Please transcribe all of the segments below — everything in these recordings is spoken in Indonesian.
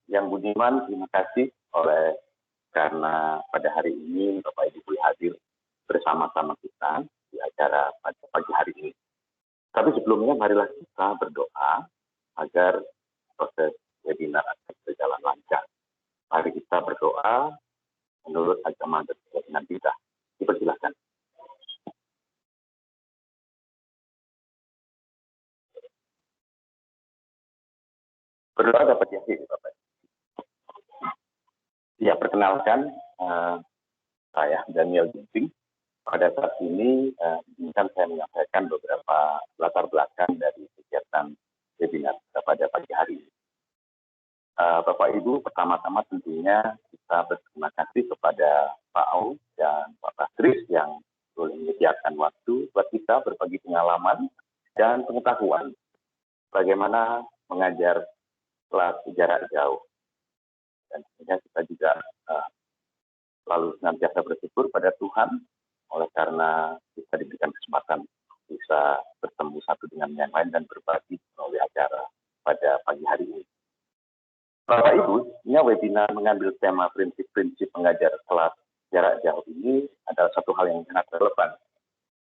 Yang budiman, terima kasih karena pada hari ini Bapak Ibu boleh hadir bersama-sama kita di acara pada pagi hari ini. Tapi sebelumnya marilah kita berdoa agar proses webinar akan berjalan lancar. Mari kita berdoa menurut agama dan keyakinan kita. Dipersilakan. Berdoa dapat diakhiri, Bapak. Ya, perkenalkan, saya Daniel Ginting. Pada saat ini, izinkan saya menyampaikan beberapa latar belakang dari kegiatan webinar pada pagi hari ini. Bapak Ibu, pertama-tama tentunya kita berterima kasih kepada Pak Au dan Pak Patris yang boleh menyediakan waktu buat kita berbagi pengalaman dan pengetahuan bagaimana mengajar kelas jarak jauh. Dan tentunya kita juga selalu senantiasa bersyukur pada Tuhan oleh karena kita diberikan kesempatan bisa bertemu satu dengan yang lain dan berbagi melalui acara pada pagi hari ini. Bapak Ibu, ini webinar mengambil tema prinsip-prinsip mengajar kelas jarak jauh ini adalah satu hal yang sangat relevan.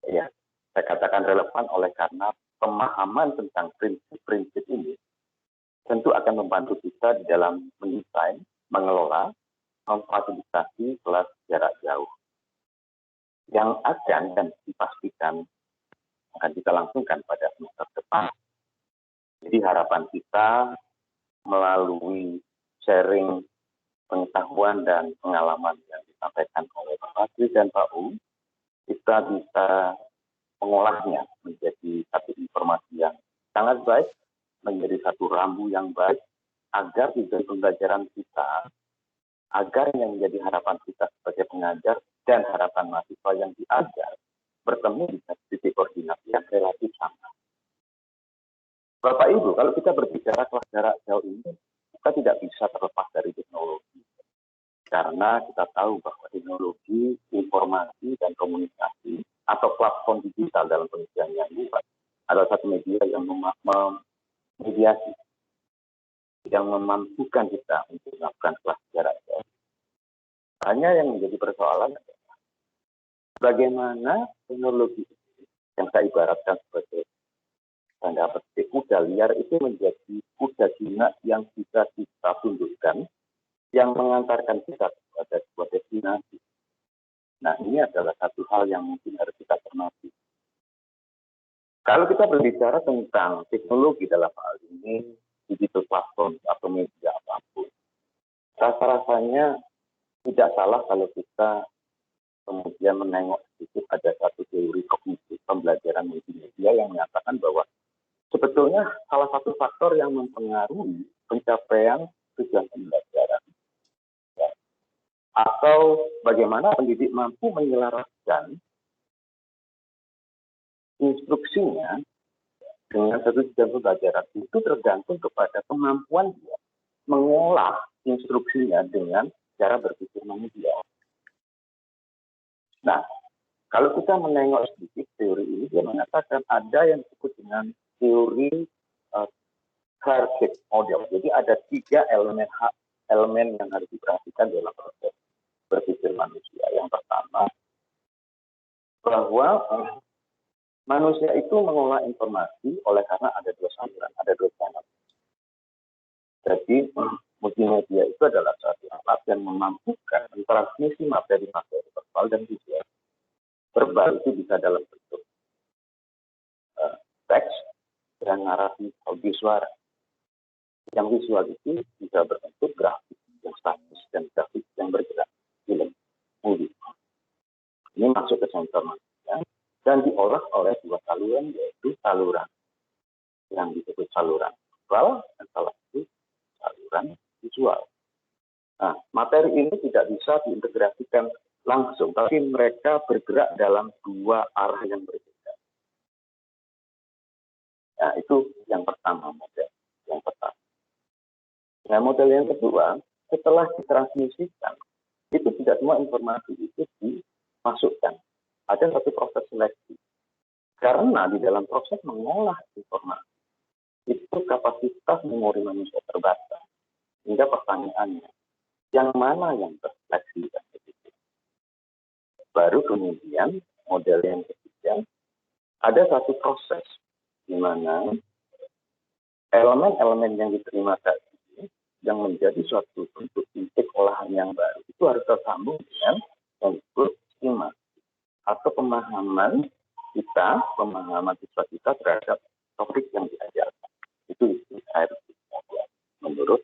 Ya, saya katakan relevan oleh karena pemahaman tentang prinsip-prinsip ini tentu akan membantu kita di dalam mendesain, mengelola, memfasilitasi kelas jarak jauh yang akan dan dipastikan akan kita langsungkan pada semester depan. Jadi harapan kita melalui sharing pengetahuan dan pengalaman yang disampaikan oleh Pak Patri dan Pak U, kita bisa mengolahnya menjadi satu informasi yang sangat baik, menjadi satu rambu yang baik, agar tujuan pembelajaran kita, agar yang menjadi harapan kita sebagai pengajar dan harapan mahasiswa yang diajar bertemu di titik koordinat yang relatif sama. Bapak Ibu, kalau kita berbicara kelas jarak jauh ini, kita tidak bisa terlepas dari teknologi. Karena kita tahu bahwa teknologi, informasi, dan komunikasi atau platform digital dalam penelitian yang luas adalah satu media yang memediasi, yang memampukan kita untuk melakukan kelas jarak jauh. Hanya yang menjadi persoalan adalah bagaimana teknologi yang saya ibaratkan sebagai tanda petik kuda liar itu menjadi kuda jinak yang bisa kita tundukkan, yang mengantarkan kita kepada sebuah destinasi. Nah, ini adalah satu hal yang mungkin harus kita cermati. Kalau kita berbicara tentang teknologi dalam hal ini, digital platform atau media apapun, rasa-rasanya tidak salah kalau kita kemudian menengok sedikit ada satu teori kognitif pembelajaran multimedia yang menyatakan bahwa sebetulnya salah satu faktor yang mempengaruhi pencapaian tujuan pembelajaran ya, atau bagaimana pendidik mampu menyelaraskan instruksinya dengan satu tujuan pembelajaran itu tergantung kepada kemampuan dia mengolah instruksinya dengan cara berpikir manusia. Nah, kalau kita menengok sedikit teori ini, dia mengatakan ada yang disebut dengan teori Clarke model. Jadi ada 3 elemen yang harus diperhatikan dalam proses berpikir manusia. Yang pertama, bahwa manusia itu mengolah informasi oleh karena ada 2 saluran, ada 2 channel. Jadi multimedia itu adalah suatu alat yang memampukan transmisi materi-materi verbal dan visual. Verbal itu bisa dalam bentuk teks dan narasi audio suara. Yang visual itu bisa berbentuk grafik yang statis dan grafik yang bergerak, film, movie. Ini masuk ke sensor manusia dan diolah oleh 2 saluran, yaitu saluran yang disebut saluran verbal dan salah satu saluran visual. Nah, materi ini tidak bisa diintegrasikan langsung, tapi mereka bergerak dalam 2 arah yang berbeda. Nah, itu yang pertama, model yang pertama. Nah, model yang kedua, setelah ditransmisikan, itu tidak semua informasi itu dimasukkan. Ada satu proses seleksi. Karena di dalam proses mengolah informasi, itu kapasitas memori manusia terbatas. Sehingga pertanyaannya, yang mana yang terseleksi dan efektif? Baru kemudian model yang ketiga, ada satu proses di mana elemen-elemen yang diterima tadi yang menjadi suatu bentuk intik olahan yang baru itu harus tersambung dengan yang disebut skema atau pemahaman siswa kita terhadap topik yang diajarkan. Itu harus diajarkan menurut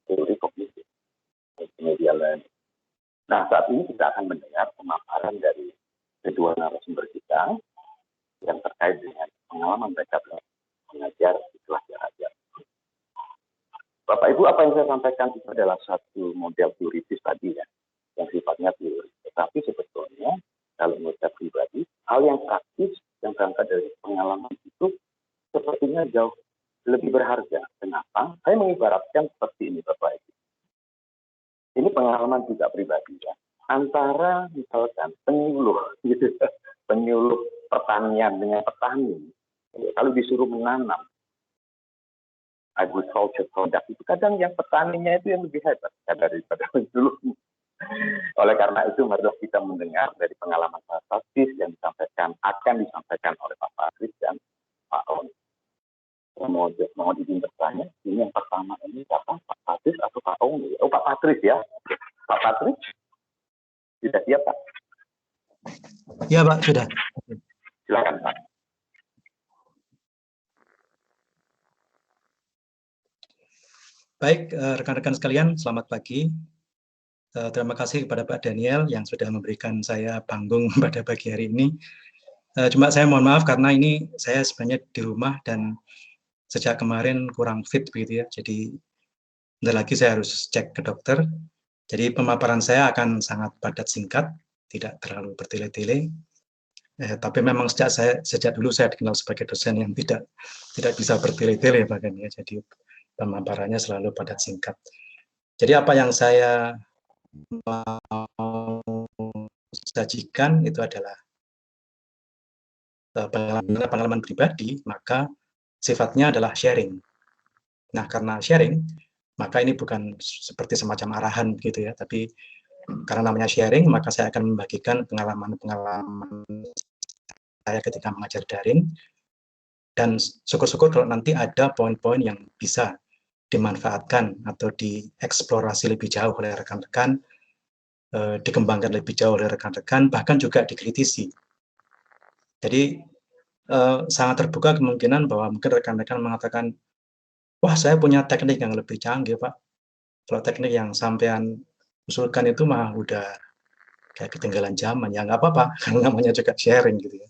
teori kognitif media learning. Nah, saat ini kita akan mendengar pemaparan dari kedua narasumber kita yang terkait dengan pengalaman mereka mengajar di kelas jarak jauh. Bapak Ibu, apa yang saya sampaikan itu adalah satu model teoritis tadi ya, yang sifatnya teori. Tetapi sebetulnya kalau menurut saya pribadi, hal yang praktis yang berangkat dari pengalaman itu sepertinya jauh lebih berharga. Kenapa? Saya mengibaratkan seperti ini Bapak Ibu. Ini pengalaman juga pribadi ya. Antara misalkan penyuluh gitu, penyuluh pertanian dengan petani. Kalau disuruh menanam agriculture product itu kadang yang petaninya itu yang lebih hebat daripada penyuluh. Oleh karena itu marilah kita mendengar dari pengalaman praktis yang akan disampaikan oleh Pak Patris dan Pak On. Mau izin bertanya, ini yang pertama ini siapa? Pak Patris atau Pak On? Oh, Pak Patris ya. Pak Patris? Sudah siap, Pak? Ya, Pak, sudah. Silakan, Pak. Baik, rekan-rekan sekalian, selamat pagi. Terima kasih kepada Pak Daniel yang sudah memberikan saya panggung pada pagi hari ini. Cuma saya mohon maaf karena ini saya sebenarnya di rumah dan sejak kemarin kurang fit begitu ya. Jadi bentar lagi saya harus cek ke dokter. Jadi pemaparan saya akan sangat padat singkat, tidak terlalu bertele-tele. Tapi memang sejak dulu saya dikenal sebagai dosen yang tidak bisa bertele-tele bahkan ya. Jadi pemaparannya selalu padat singkat. Jadi apa yang saya mau sajikan itu adalah pengalaman pribadi, maka sifatnya adalah sharing. Nah, karena sharing, maka ini bukan seperti semacam arahan gitu ya, tapi karena namanya sharing, maka saya akan membagikan pengalaman-pengalaman saya ketika mengajar daring, dan syukur-syukur kalau nanti ada poin-poin yang bisa dimanfaatkan atau dieksplorasi lebih jauh oleh rekan-rekan, dikembangkan lebih jauh oleh rekan-rekan, bahkan juga dikritisi. Jadi sangat terbuka kemungkinan bahwa mungkin rekan-rekan mengatakan, wah saya punya teknik yang lebih canggih Pak. Kalau teknik yang sampean usulkan itu mah udah kayak ketinggalan zaman, ya nggak apa-apa, karena namanya juga sharing gitu ya.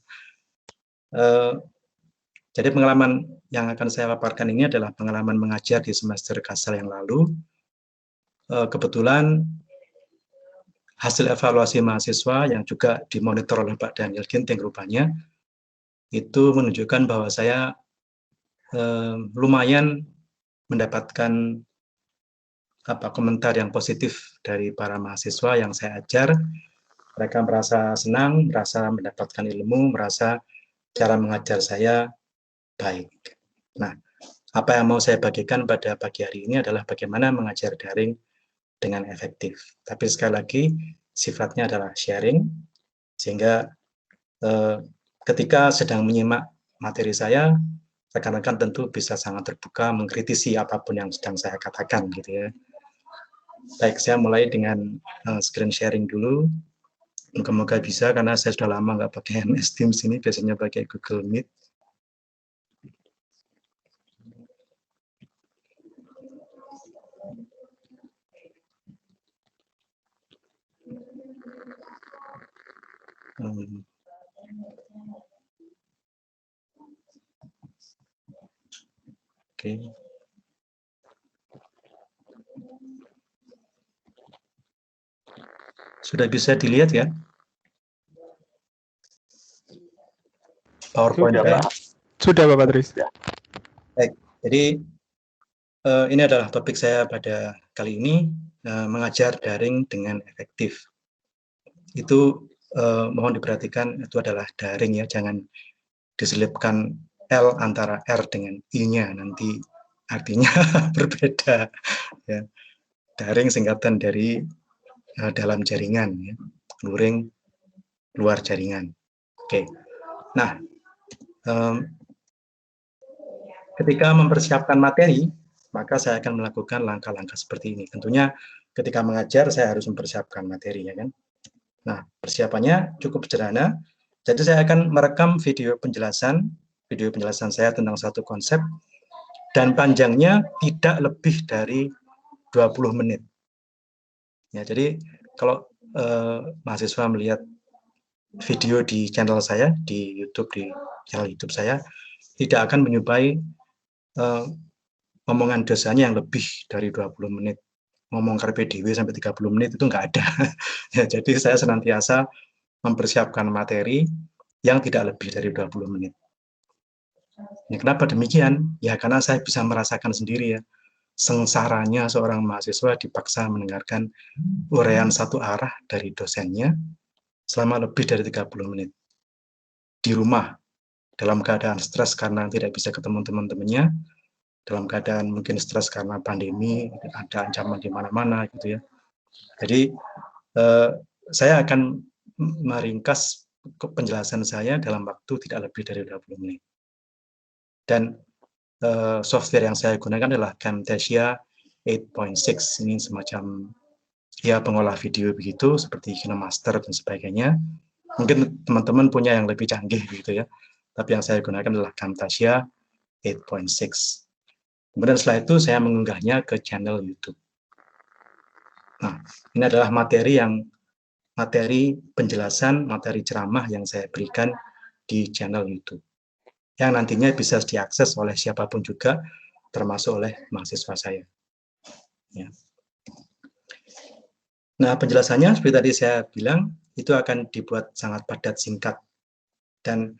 Jadi pengalaman yang akan saya paparkan ini adalah pengalaman mengajar di semester Kasal yang lalu. Kebetulan hasil evaluasi mahasiswa yang juga dimonitor oleh Pak Daniel Ginting rupanya, itu menunjukkan bahwa saya lumayan mendapatkan komentar yang positif dari para mahasiswa yang saya ajar. Mereka merasa senang, merasa mendapatkan ilmu, merasa cara mengajar saya baik. Nah, apa yang mau saya bagikan pada pagi hari ini adalah bagaimana mengajar daring dengan efektif. Tapi sekali lagi, sifatnya adalah sharing, sehingga ketika sedang menyimak materi saya, rekan-rekan tentu bisa sangat terbuka mengkritisi apapun yang sedang saya katakan gitu ya. Baik, saya mulai dengan screen sharing dulu. Moga-moga bisa karena saya sudah lama nggak pakai MS Teams ini, biasanya pakai Google Meet. Oke. Sudah bisa dilihat ya? PowerPoint sudah, Pak. Sudah, Bapak Patris. Baik, jadi ini adalah topik saya pada kali ini, mengajar daring dengan efektif. Itu mohon diperhatikan, itu adalah daring ya, jangan diselipkan L antara R dengan I-nya, nanti artinya berbeda. Ya. Daring singkatan dari dalam jaringan, ya. Luring luar jaringan. Oke. Nah, ketika mempersiapkan materi, maka saya akan melakukan langkah-langkah seperti ini. Tentunya ketika mengajar saya harus mempersiapkan materi, ya kan. Nah, persiapannya cukup sederhana. Jadi saya akan merekam video penjelasan saya tentang satu konsep, dan panjangnya tidak lebih dari 20 menit. Ya, jadi kalau mahasiswa melihat video di channel saya, di channel YouTube saya, tidak akan menyupai omongan dosanya yang lebih dari 20 menit. Ngomong karpe diewe sampai 30 menit itu nggak ada. Ya, jadi saya senantiasa mempersiapkan materi yang tidak lebih dari 20 menit. Ya, kenapa demikian? Ya karena saya bisa merasakan sendiri, ya, sengsaranya seorang mahasiswa dipaksa mendengarkan uraian satu arah dari dosennya selama lebih dari 30 menit. Di rumah, dalam keadaan stres karena tidak bisa ketemu teman-temannya, dalam keadaan mungkin stres karena pandemi, ada ancaman di mana-mana gitu ya. Jadi saya akan meringkas penjelasan saya dalam waktu tidak lebih dari 20 menit. Dan software yang saya gunakan adalah Camtasia 8.6. Ini semacam ya pengolah video begitu, seperti KineMaster dan sebagainya. Mungkin teman-teman punya yang lebih canggih gitu ya. Tapi yang saya gunakan adalah Camtasia 8.6. Kemudian setelah itu saya mengunggahnya ke channel YouTube. Nah, ini adalah materi penjelasan, materi ceramah yang saya berikan di channel YouTube, yang nantinya bisa diakses oleh siapapun juga, termasuk oleh mahasiswa saya. Ya. Nah, penjelasannya seperti tadi saya bilang, itu akan dibuat sangat padat, singkat. Dan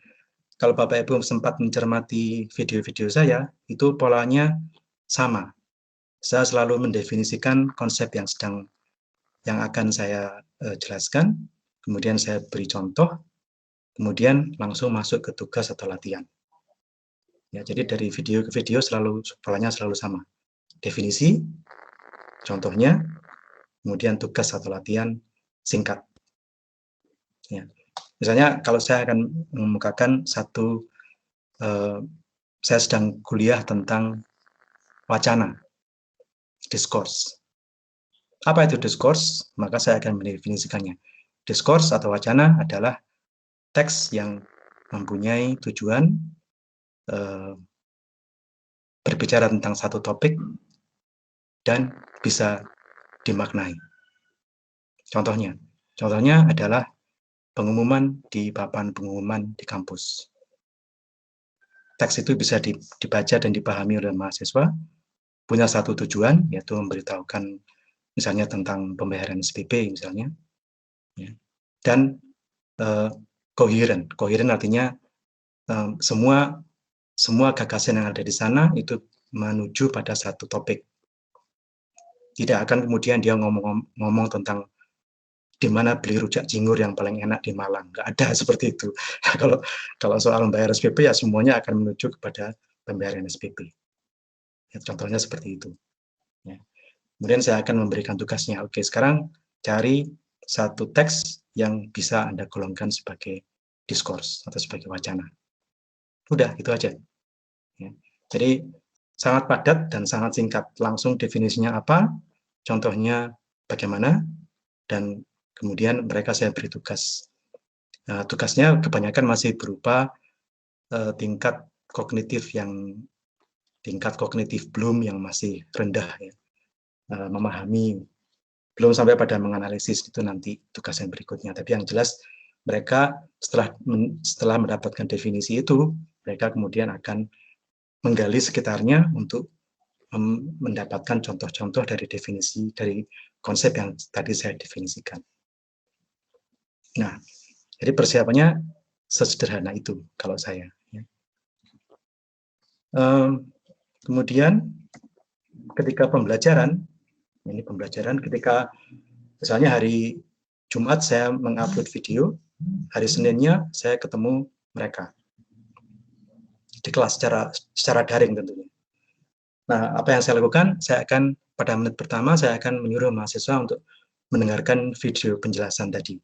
kalau Bapak Ibu sempat mencermati video-video saya, itu polanya sama. Saya selalu mendefinisikan konsep yang akan saya jelaskan, kemudian saya beri contoh, kemudian langsung masuk ke tugas atau latihan. Ya, jadi dari video ke video polanya selalu sama. Definisi, contohnya, kemudian tugas atau latihan singkat. Ya. Misalnya kalau saya akan mengemukakan saya sedang kuliah tentang wacana, discourse. Apa itu discourse? Maka saya akan mendefinisikannya. Discourse atau wacana adalah teks yang mempunyai tujuan berbicara tentang satu topik dan bisa dimaknai. Contohnya adalah pengumuman di papan pengumuman di kampus. Teks itu bisa dibaca dan dipahami oleh mahasiswa, punya satu tujuan, yaitu memberitahukan misalnya tentang pembayaran SPP misalnya, ya. Dan koheren artinya semua gagasan yang ada di sana itu menuju pada satu topik. Tidak akan kemudian dia ngomong tentang di mana beli rujak cingur yang paling enak di Malang. Nggak ada seperti itu. Kalau soal membayar SPP ya semuanya akan menuju kepada pembayaran SPP. Ya, contohnya seperti itu. Ya. Kemudian saya akan memberikan tugasnya. Oke, sekarang cari satu teks yang bisa Anda golongkan sebagai diskurs atau sebagai wacana. Udah, itu aja. Ya. Jadi sangat padat dan sangat singkat. Langsung definisinya apa, contohnya bagaimana, dan kemudian mereka saya beri tugas. Nah, tugasnya kebanyakan masih berupa tingkat kognitif Bloom yang masih rendah, ya. Memahami, belum sampai pada menganalisis, itu nanti tugas yang berikutnya. Tapi yang jelas mereka setelah mendapatkan definisi itu, mereka kemudian akan menggali sekitarnya untuk mendapatkan contoh-contoh dari definisi, dari konsep yang tadi saya definisikan. Nah, jadi persiapannya sesederhana itu kalau saya. Ya. Kemudian ketika pembelajaran, ketika misalnya hari Jumat saya mengupload video, hari Seninnya saya ketemu mereka di kelas secara daring tentunya. Nah, apa yang saya lakukan? Saya akan pada menit pertama saya akan menyuruh mahasiswa untuk mendengarkan video penjelasan tadi.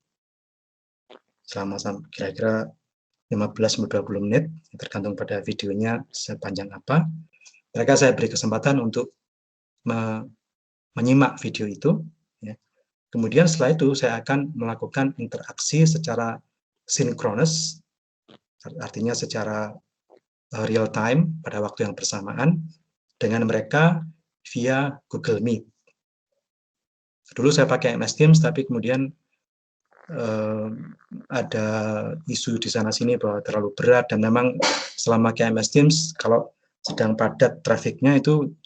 Selama kira-kira 15-20 menit, tergantung pada videonya sepanjang apa. Mereka saya beri kesempatan untuk menyimak video itu. Ya. Kemudian setelah itu saya akan melakukan interaksi secara sinkronus, artinya secara real time pada waktu yang bersamaan dengan mereka via Google Meet. Dulu saya pakai MS Teams, tapi kemudian ada isu di sana-sini bahwa terlalu berat, dan memang selama pakai MS Teams, kalau sedang padat trafiknya itu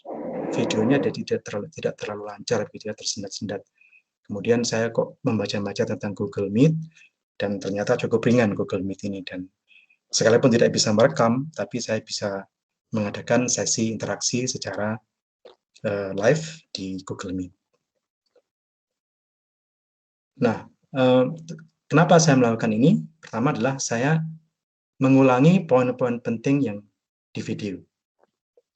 videonya tidak terlalu lancar, gitu ya, tersendat-sendat. Kemudian saya kok membaca-baca tentang Google Meet, dan ternyata cukup ringan Google Meet ini, dan sekalipun tidak bisa merekam, tapi saya bisa mengadakan sesi interaksi secara live di Google Meet. Nah, kenapa saya melakukan ini? Pertama adalah saya mengulangi poin-poin penting yang di video.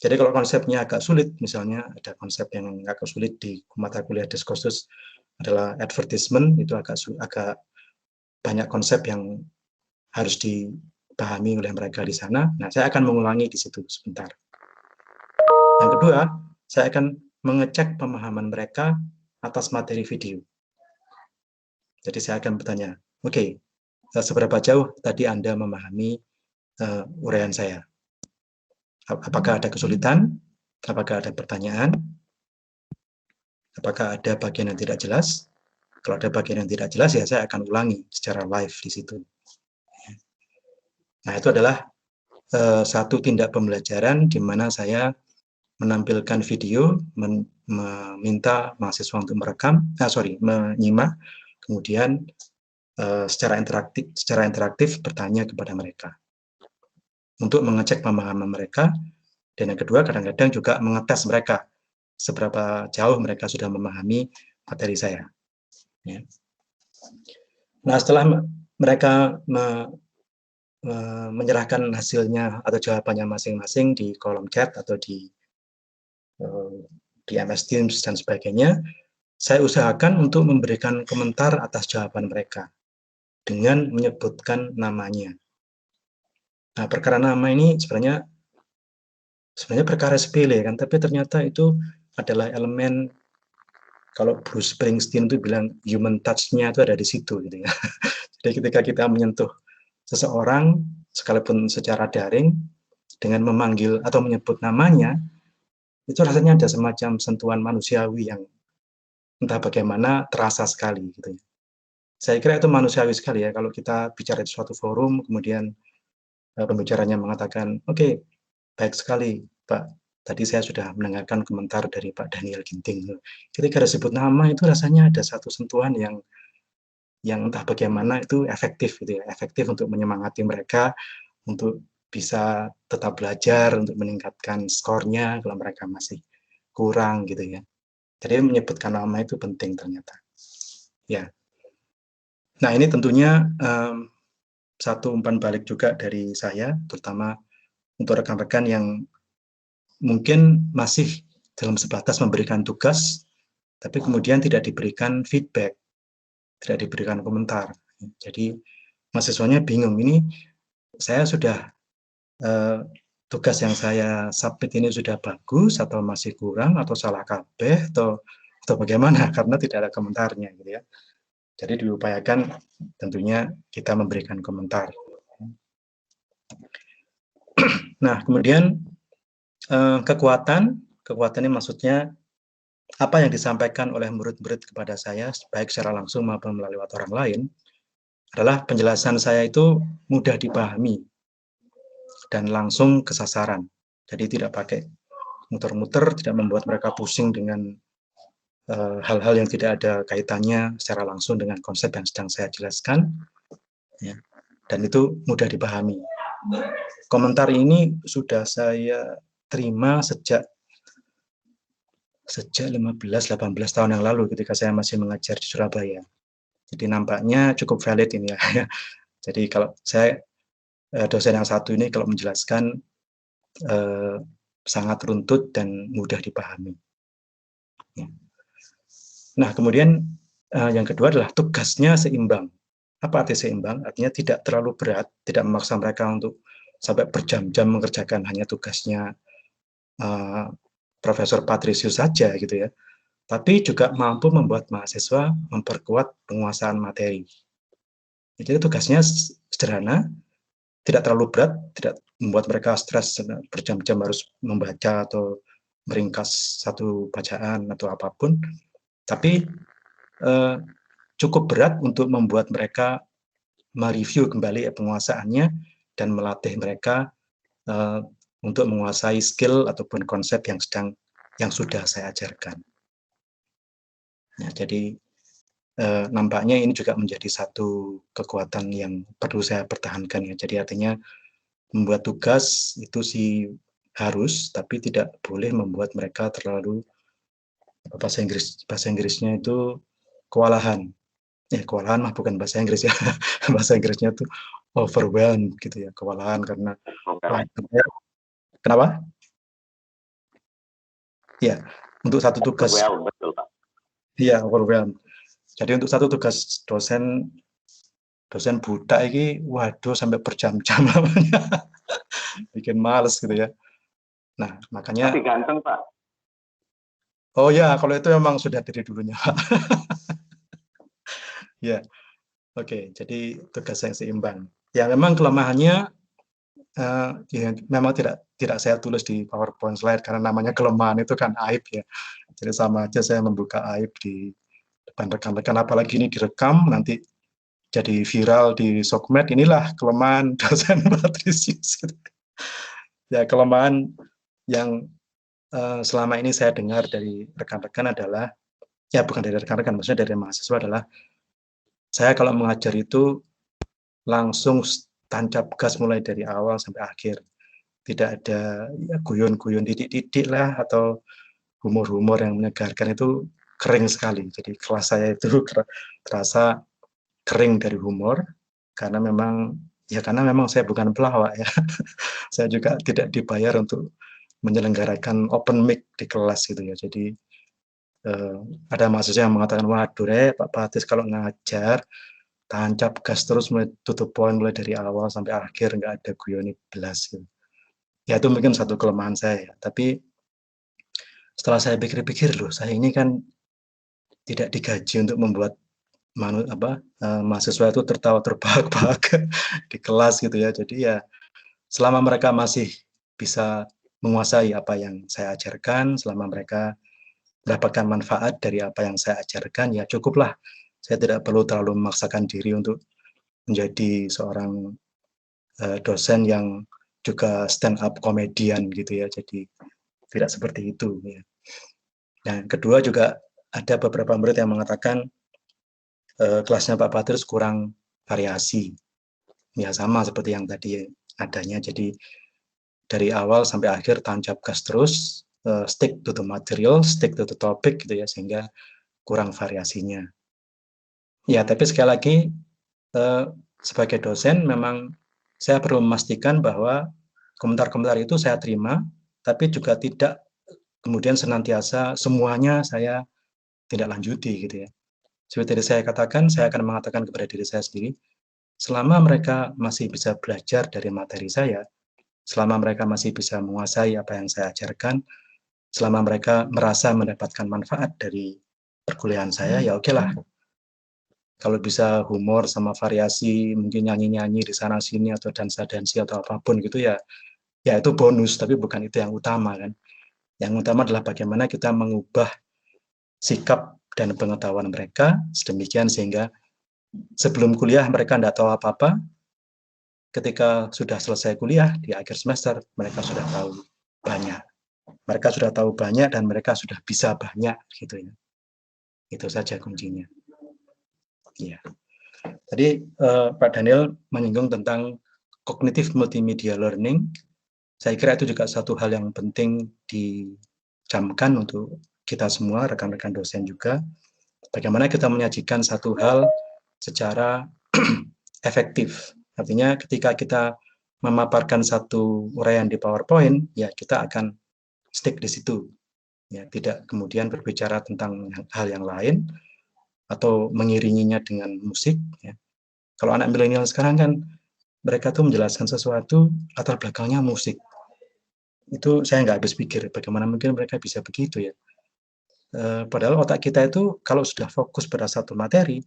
Jadi kalau konsepnya agak sulit, misalnya ada konsep yang agak sulit di mata kuliah diskursus adalah advertisement, itu agak banyak konsep yang harus dipahami oleh mereka di sana. Nah, saya akan mengulangi di situ sebentar. Yang kedua, saya akan mengecek pemahaman mereka atas materi video. Jadi saya akan bertanya, oke, seberapa jauh tadi Anda memahami uraian saya? Apakah ada kesulitan? Apakah ada pertanyaan? Apakah ada bagian yang tidak jelas? Kalau ada bagian yang tidak jelas, ya saya akan ulangi secara live di situ. Nah, itu adalah satu tindak pembelajaran di mana saya menampilkan video, meminta mahasiswa untuk menyimak, kemudian secara interaktif bertanya kepada mereka untuk mengecek pemahaman mereka, dan yang kedua kadang-kadang juga mengetes mereka seberapa jauh mereka sudah memahami materi saya. Ya. Nah, setelah mereka menyerahkan hasilnya atau jawabannya masing-masing di kolom chat atau di MS Teams dan sebagainya, saya usahakan untuk memberikan komentar atas jawaban mereka dengan menyebutkan namanya. Nah, perkara nama ini sebenarnya perkara sepele kan, tapi ternyata itu adalah elemen, kalau Bruce Springsteen itu bilang human touch-nya itu ada di situ, gitu ya. Jadi ketika kita menyentuh seseorang, sekalipun secara daring, dengan memanggil atau menyebut namanya, itu rasanya ada semacam sentuhan manusiawi yang entah bagaimana terasa sekali, gitu ya. Saya kira itu manusiawi sekali ya, kalau kita bicara di suatu forum, kemudian pembicaranya mengatakan, oke, baik sekali Pak, tadi saya sudah mendengarkan komentar dari Pak Daniel Ginting. Ketika disebut nama itu rasanya ada satu sentuhan yang entah bagaimana itu efektif, gitu ya, efektif untuk menyemangati mereka untuk bisa tetap belajar, untuk meningkatkan skornya kalau mereka masih kurang, gitu ya. Jadi menyebutkan nama itu penting ternyata. Ya. Nah, ini tentunya satu umpan balik juga dari saya, terutama untuk rekan-rekan yang mungkin masih dalam sebatas memberikan tugas, tapi kemudian tidak diberikan feedback, tidak diberikan komentar. Jadi mahasiswanya bingung, ini saya sudah tugas yang saya submit ini sudah bagus atau masih kurang atau salah kabeh atau bagaimana, karena tidak ada komentarnya, gitu ya. Jadi diupayakan tentunya kita memberikan komentar. Nah, kemudian kekuatan ini maksudnya apa yang disampaikan oleh murid-murid kepada saya, baik secara langsung maupun melalui orang lain, adalah penjelasan saya itu mudah dipahami dan langsung ke sasaran. Jadi tidak pakai muter-muter, tidak membuat mereka pusing dengan hal-hal yang tidak ada kaitannya secara langsung dengan konsep yang sedang saya jelaskan, ya. Dan itu mudah dipahami. Komentar ini sudah saya terima sejak 15-18 tahun yang lalu ketika saya masih mengajar di Surabaya. Jadi nampaknya cukup valid ini ya. Jadi kalau saya dosen yang satu ini kalau menjelaskan sangat runtut dan mudah dipahami. Ya. Nah, kemudian yang kedua adalah tugasnya seimbang. Apa arti seimbang? Artinya tidak terlalu berat, tidak memaksa mereka untuk sampai berjam-jam mengerjakan hanya tugasnya Profesor Patrisius saja gitu ya. Tapi juga mampu membuat mahasiswa memperkuat penguasaan materi. Jadi tugasnya sederhana, tidak terlalu berat, tidak membuat mereka stres berjam-jam harus membaca atau meringkas satu bacaan atau apapun, tapi cukup berat untuk membuat mereka mereview kembali penguasaannya dan melatih mereka untuk menguasai skill ataupun konsep yang sudah saya ajarkan. Nah, jadi nampaknya ini juga menjadi satu kekuatan yang perlu saya pertahankan ya. Jadi artinya membuat tugas itu sih harus, tapi tidak boleh membuat mereka terlalu bahasa Inggrisnya itu kewalahan. Kewalahan mah bukan bahasa Inggris ya. Bahasa Inggrisnya itu overwhelmed gitu ya, kewalahan karena kenapa? Ya, untuk satu tugas. Betul, Pak. Iya, overwhelmed. Jadi untuk satu tugas dosen buta ini, waduh sampai berjam-jam namanya. Bikin males gitu ya. Nah, makanya. Tapi ganteng, Pak. Oh ya, kalau itu memang sudah dari dulunya, Pak. Ya, oke. Jadi tugas yang seimbang. Ya, memang kelemahannya ya, memang tidak saya tulis di PowerPoint slide karena namanya kelemahan itu kan aib ya. Jadi sama aja saya membuka aib di depan rekan-rekan, apalagi ini direkam nanti jadi viral di sosmed. Inilah kelemahan dosen Patrisius. Ya, kelemahan yang selama ini saya dengar dari rekan-rekan adalah, ya bukan dari rekan-rekan, maksudnya dari mahasiswa adalah, saya kalau mengajar itu langsung tancap gas mulai dari awal sampai akhir. Tidak ada ya, guyon-guyon didik-didik lah, atau humor-humor yang menyegarkan, itu kering sekali. Jadi kelas saya itu terasa kering dari humor, karena memang saya bukan pelawak ya. Saya juga tidak dibayar untuk menyelenggarakan open mic di kelas gitu ya. Jadi ada mahasiswa yang mengatakan, waduh Pak Patris kalau ngajar tancap gas terus mulai tutup poin mulai dari awal sampai akhir, nggak ada guyon belas gitu. Ya itu mungkin satu kelemahan saya. Tapi setelah saya pikir-pikir, loh saya ini kan tidak digaji untuk membuat mahasiswa itu tertawa terbahak-bahak di kelas gitu ya. Jadi ya selama mereka masih bisa menguasai apa yang saya ajarkan, selama mereka mendapatkan manfaat dari apa yang saya ajarkan, ya cukuplah. Saya tidak perlu terlalu memaksakan diri untuk menjadi seorang dosen yang juga stand up komedian gitu ya. Jadi tidak seperti itu ya. Dan kedua juga ada beberapa murid yang mengatakan kelasnya Pak Patris kurang variasi. Ya sama seperti yang tadi adanya. Jadi dari awal sampai akhir tancap gas terus, stick to the material, stick to the topic gitu ya, sehingga kurang variasinya. Ya, tapi sekali lagi sebagai dosen memang saya perlu memastikan bahwa komentar-komentar itu saya terima, tapi juga tidak kemudian senantiasa semuanya saya tidak lanjuti gitu ya. Seperti tadi saya katakan, saya akan mengatakan kepada diri saya sendiri, selama mereka masih bisa belajar dari materi saya, selama mereka masih bisa menguasai apa yang saya ajarkan, selama mereka merasa mendapatkan manfaat dari perkuliahan saya, ya oke lah. Kalau bisa humor sama variasi, mungkin nyanyi-nyanyi di sana sini atau dansa-dansi atau apapun gitu ya itu bonus, tapi bukan itu yang utama kan. Yang utama adalah bagaimana kita mengubah sikap dan pengetahuan mereka sedemikian sehingga sebelum kuliah mereka tidak tahu apa-apa, ketika sudah selesai kuliah di akhir semester mereka sudah tahu banyak. Mereka sudah tahu banyak dan mereka sudah bisa banyak gitu ya. Itu saja kuncinya. Ya. Tadi Pak Daniel menyinggung tentang cognitive multimedia learning. Saya kira itu juga satu hal yang penting dicamkan untuk kita semua, rekan-rekan dosen juga. Bagaimana kita menyajikan satu hal secara efektif. Artinya ketika kita memaparkan satu uraian di PowerPoint, ya kita akan stick di situ. ya, tidak kemudian berbicara tentang hal yang lain atau mengiringinya dengan musik. Ya. Kalau anak milenial sekarang kan mereka tuh menjelaskan sesuatu latar belakangnya musik. Itu saya nggak habis pikir bagaimana mungkin mereka bisa begitu ya. Padahal otak kita itu kalau sudah fokus pada satu materi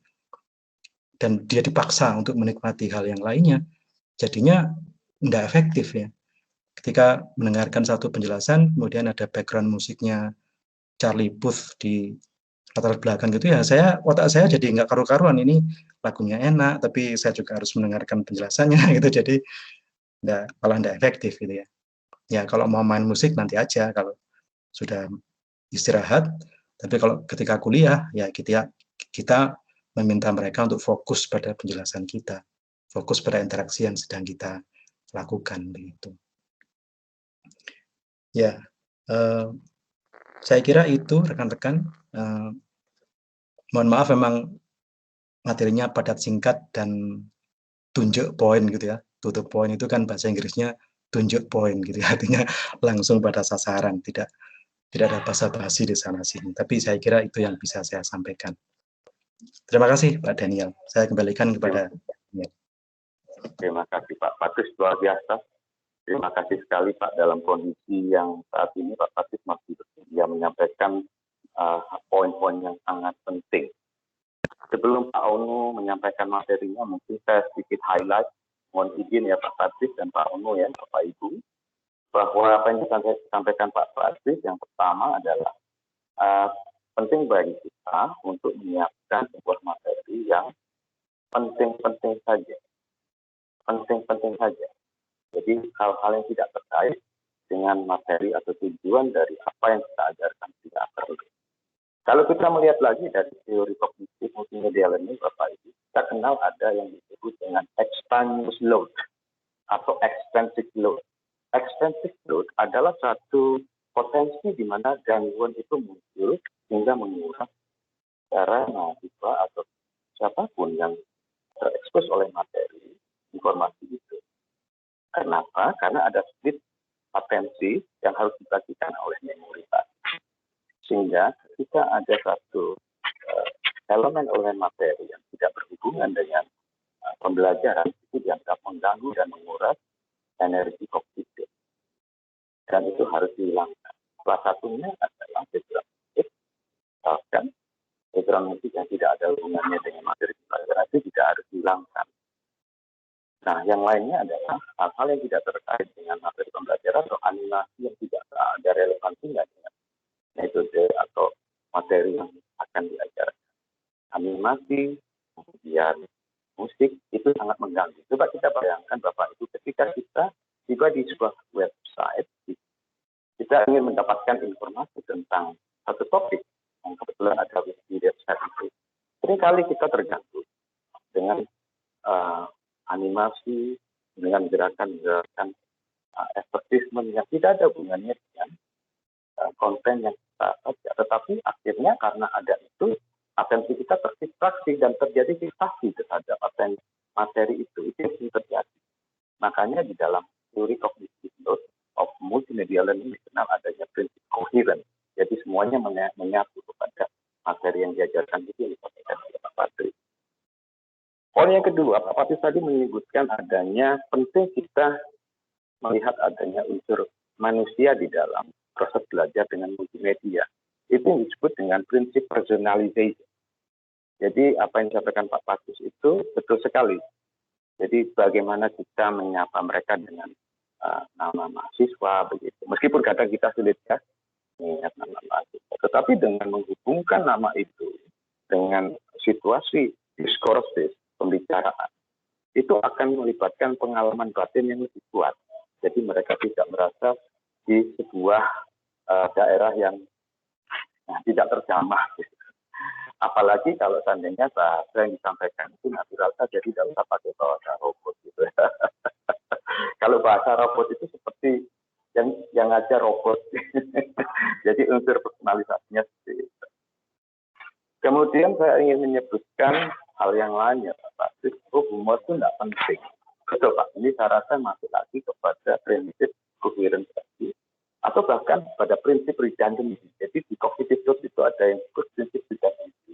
dan dia dipaksa untuk menikmati hal yang lainnya, jadinya nggak efektif ya. Ketika mendengarkan satu penjelasan, kemudian ada background musiknya Charlie Puth di latar belakang gitu ya, otak saya jadi nggak karu-karuan, ini lagunya enak, tapi saya juga harus mendengarkan penjelasannya gitu, jadi malah nggak efektif gitu ya. Ya kalau mau main musik nanti aja kalau sudah istirahat, tapi kalau ketika kuliah ya kita meminta mereka untuk fokus pada penjelasan kita, fokus pada interaksi yang sedang kita lakukan begitu. Ya, saya kira itu rekan-rekan. Mohon maaf memang materinya padat singkat dan tunjuk poin gitu ya. To the point itu kan bahasa Inggrisnya tunjuk poin gitu ya. Artinya langsung pada sasaran, tidak ada basa-basi di sana sini. Tapi saya kira itu yang bisa saya sampaikan. Terima kasih Pak Daniel. Saya kembalikan kepada Daniel. Terima kasih Pak Patus, luar biasa. Terima kasih sekali Pak, dalam kondisi yang saat ini Pak Patus masih bersedia menyampaikan poin-poin yang sangat penting. Sebelum Pak Onu menyampaikan materinya, mungkin saya sedikit highlight, mohon izin ya Pak Patus dan Pak Onu ya, Bapak Ibu, bahwa apa yang saya sampaikan Pak Patus yang pertama adalah penting bagi kita untuk menyiapkan sebuah materi yang penting-penting saja. Penting-penting saja. Jadi hal-hal yang tidak terkait dengan materi atau tujuan dari apa yang kita ajarkan tidak perlu. Kalau kita melihat lagi dari teori kognitif multimedia learning, Bapak Ibu, kita kenal ada yang disebut dengan extraneous load atau extrinsic load. Extrinsic load adalah satu potensi di mana gangguan itu muncul hingga menguras cara mahasiswa atau siapapun yang terekspos oleh materi informasi itu. Kenapa? Karena ada split atensi yang harus dibagikan oleh memori tadi. Sehingga ketika ada satu elemen materi yang tidak berhubungan dengan pembelajaran, itu dianggap mengganggu dan menguras energi kognitif. Dan itu harus dihilangkan. Salah satunya adalah background musik. Misalkan background musik yang tidak ada hubungannya dengan materi pembelajaran itu tidak harus dihilangkan. Nah, yang lainnya adalah hal-hal yang tidak terkait dengan materi pembelajaran atau animasi yang tidak ada relevansinya dengan metode atau materi yang akan diajarkan. Animasi, kemudian musik, itu sangat mengganggu. Coba kita bayangkan Bapak Ibu, ketika kita tiba di sebuah website, kita ingin mendapatkan informasi tentang satu topik yang kebetulan ada di website itu. Seringkali kita terganggu dengan animasi, dengan gerakan-gerakan advertisement yang tidak ada hubungannya dengan konten yang kita baca. Tetapi akhirnya karena ada itu, atensi kita terdistraksi dan terjadi distraksi terhadap materi itu. Itu yang terjadi. Makanya di dalam teori cognitive load of multimedia learning dikenal adanya prinsip coherence. Jadi semuanya menyatu kepada materi yang diajarkan itu yang disampaikan oleh Pak Patri. Poin yang kedua, Pak Patis tadi menyebutkan adanya penting kita melihat adanya unsur manusia di dalam proses belajar dengan multimedia. Itu yang disebut dengan prinsip personalization. Jadi apa yang disampaikan Pak Patis itu betul sekali. Jadi bagaimana kita menyapa mereka dengan nama mahasiswa begitu. Meskipun kadang kita sulit ya mengingat nama mahasiswa, tetapi dengan menghubungkan nama itu dengan situasi diskursus pembicaraan, itu akan melibatkan pengalaman batin yang lebih kuat. Jadi mereka tidak merasa di sebuah daerah yang tidak terjamah. Gitu. Apalagi kalau seandainya bahasa yang disampaikan itu natural saja, tidak usah pakai bahasa robot. Gitu. Kalau bahasa robot itu seperti yang aja robot. Jadi unsur personalisasinya seperti itu. Kemudian saya ingin menyebutkan hal yang lain ya Pak Patris, humor itu tidak penting. Betul Pak, ini saya rasa masuk lagi kepada prinsip coherence tadi. atau bahkan pada prinsip redundancy. Jadi di cognitive load itu ada yang disebut prinsip redundancy,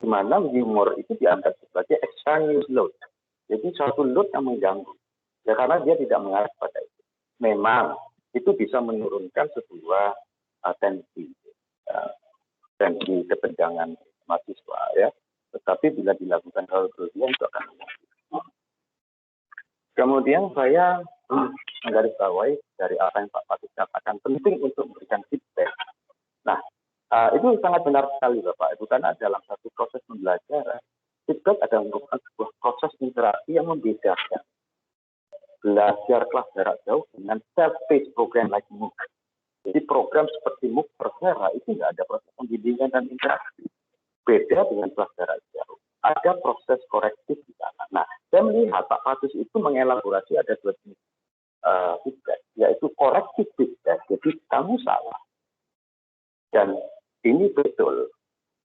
di mana humor itu dianggap sebagai extraneous load. Jadi suatu load yang mengganggu. Ya karena dia tidak mengarah pada itu. Memang itu bisa menurunkan sebuah tensi ketegangan mahasiswa ya. Tetapi bila dilakukan hal berlebihan itu akan mengganggu. Kemudian saya menggarisbawahi dari apa yang Pak Patris katakan, penting untuk memberikan feedback. Nah, itu sangat benar sekali Bapak Ibu, karena dalam satu proses pembelajaran, feedback adalah merupakan sebuah proses interaksi yang membedakan belajar kelas jarak jauh dengan self-paced program like MOOC. Jadi program seperti MOOC Coursera itu tidak ada proses pembimbingan dan interaksi. Beda dengan kelas jarak jauh. Ada proses korektif di sana. Nah, saya melihat Pak Patris itu mengelaborasi ada dua jenis feedback, yaitu korektif feedback. Jadi kamu salah. Dan ini betul.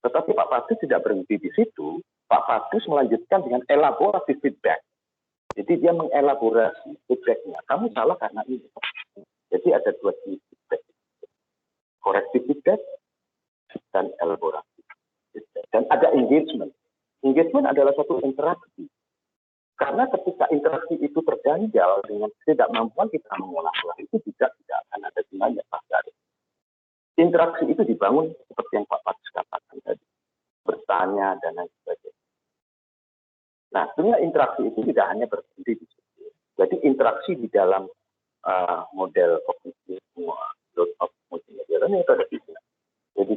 Tetapi Pak Patris tidak berhenti di situ. Pak Patris melanjutkan dengan elaborasi feedback. Jadi dia mengelaborasi feedbacknya. Kamu salah karena ini. Jadi ada dua jenis feedback. Korektif feedback dan elaborasi feedback. Dan ada engagement. Engagement adalah satu interaksi. Karena ketika interaksi itu terganjal dengan ketidakmampuan kita mengolah itu juga tidak akan ada gunanya Pak Syarif. Interaksi itu dibangun seperti yang Pak Patris katakan tadi. Bertanya dan lain sebagainya. Nah, sebenarnya interaksi itu tidak hanya berhenti di situ. Jadi interaksi di dalam model kognitif load of multimedia learning itu ada tiga. Jadi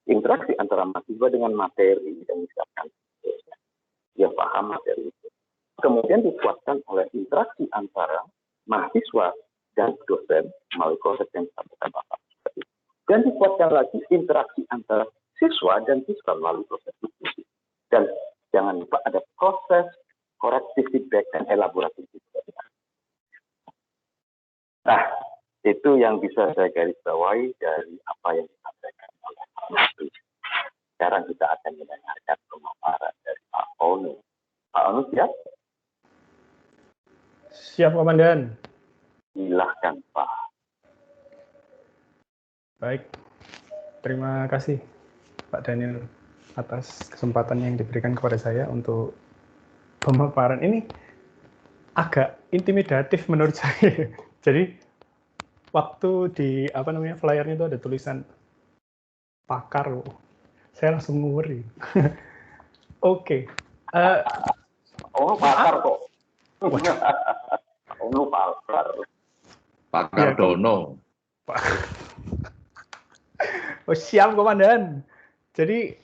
interaksi antara mahasiswa dengan materi yang disiapkan, dia paham materi itu. Kemudian dikuatkan oleh interaksi antara mahasiswa dan dosen melalui proses yang disampaikan Bapak. Dan dikuatkan lagi interaksi antara siswa dan siswa melalui proses diskusi. Dan jangan lupa ada proses korektif feedback dan elaborasi feedback. Nah, itu yang bisa saya garis bawahi dari apa yang disampaikan oleh Pak Patris. Sekarang kita akan mendengarkan pemaparan dari Pak Onu. Pak Onu siap? Siap, Komandan. Silahkan, Pak. Baik, terima kasih Pak Daniel atas kesempatan yang diberikan kepada saya untuk pemaparan ini. Agak intimidatif menurut saya. Jadi waktu di flyernya itu ada tulisan pakar, saya langsung nguri. Oke. Oh, pakar kok. Oh, pakar. Pakar ya, Dono. Oh, siap Komandan. Jadi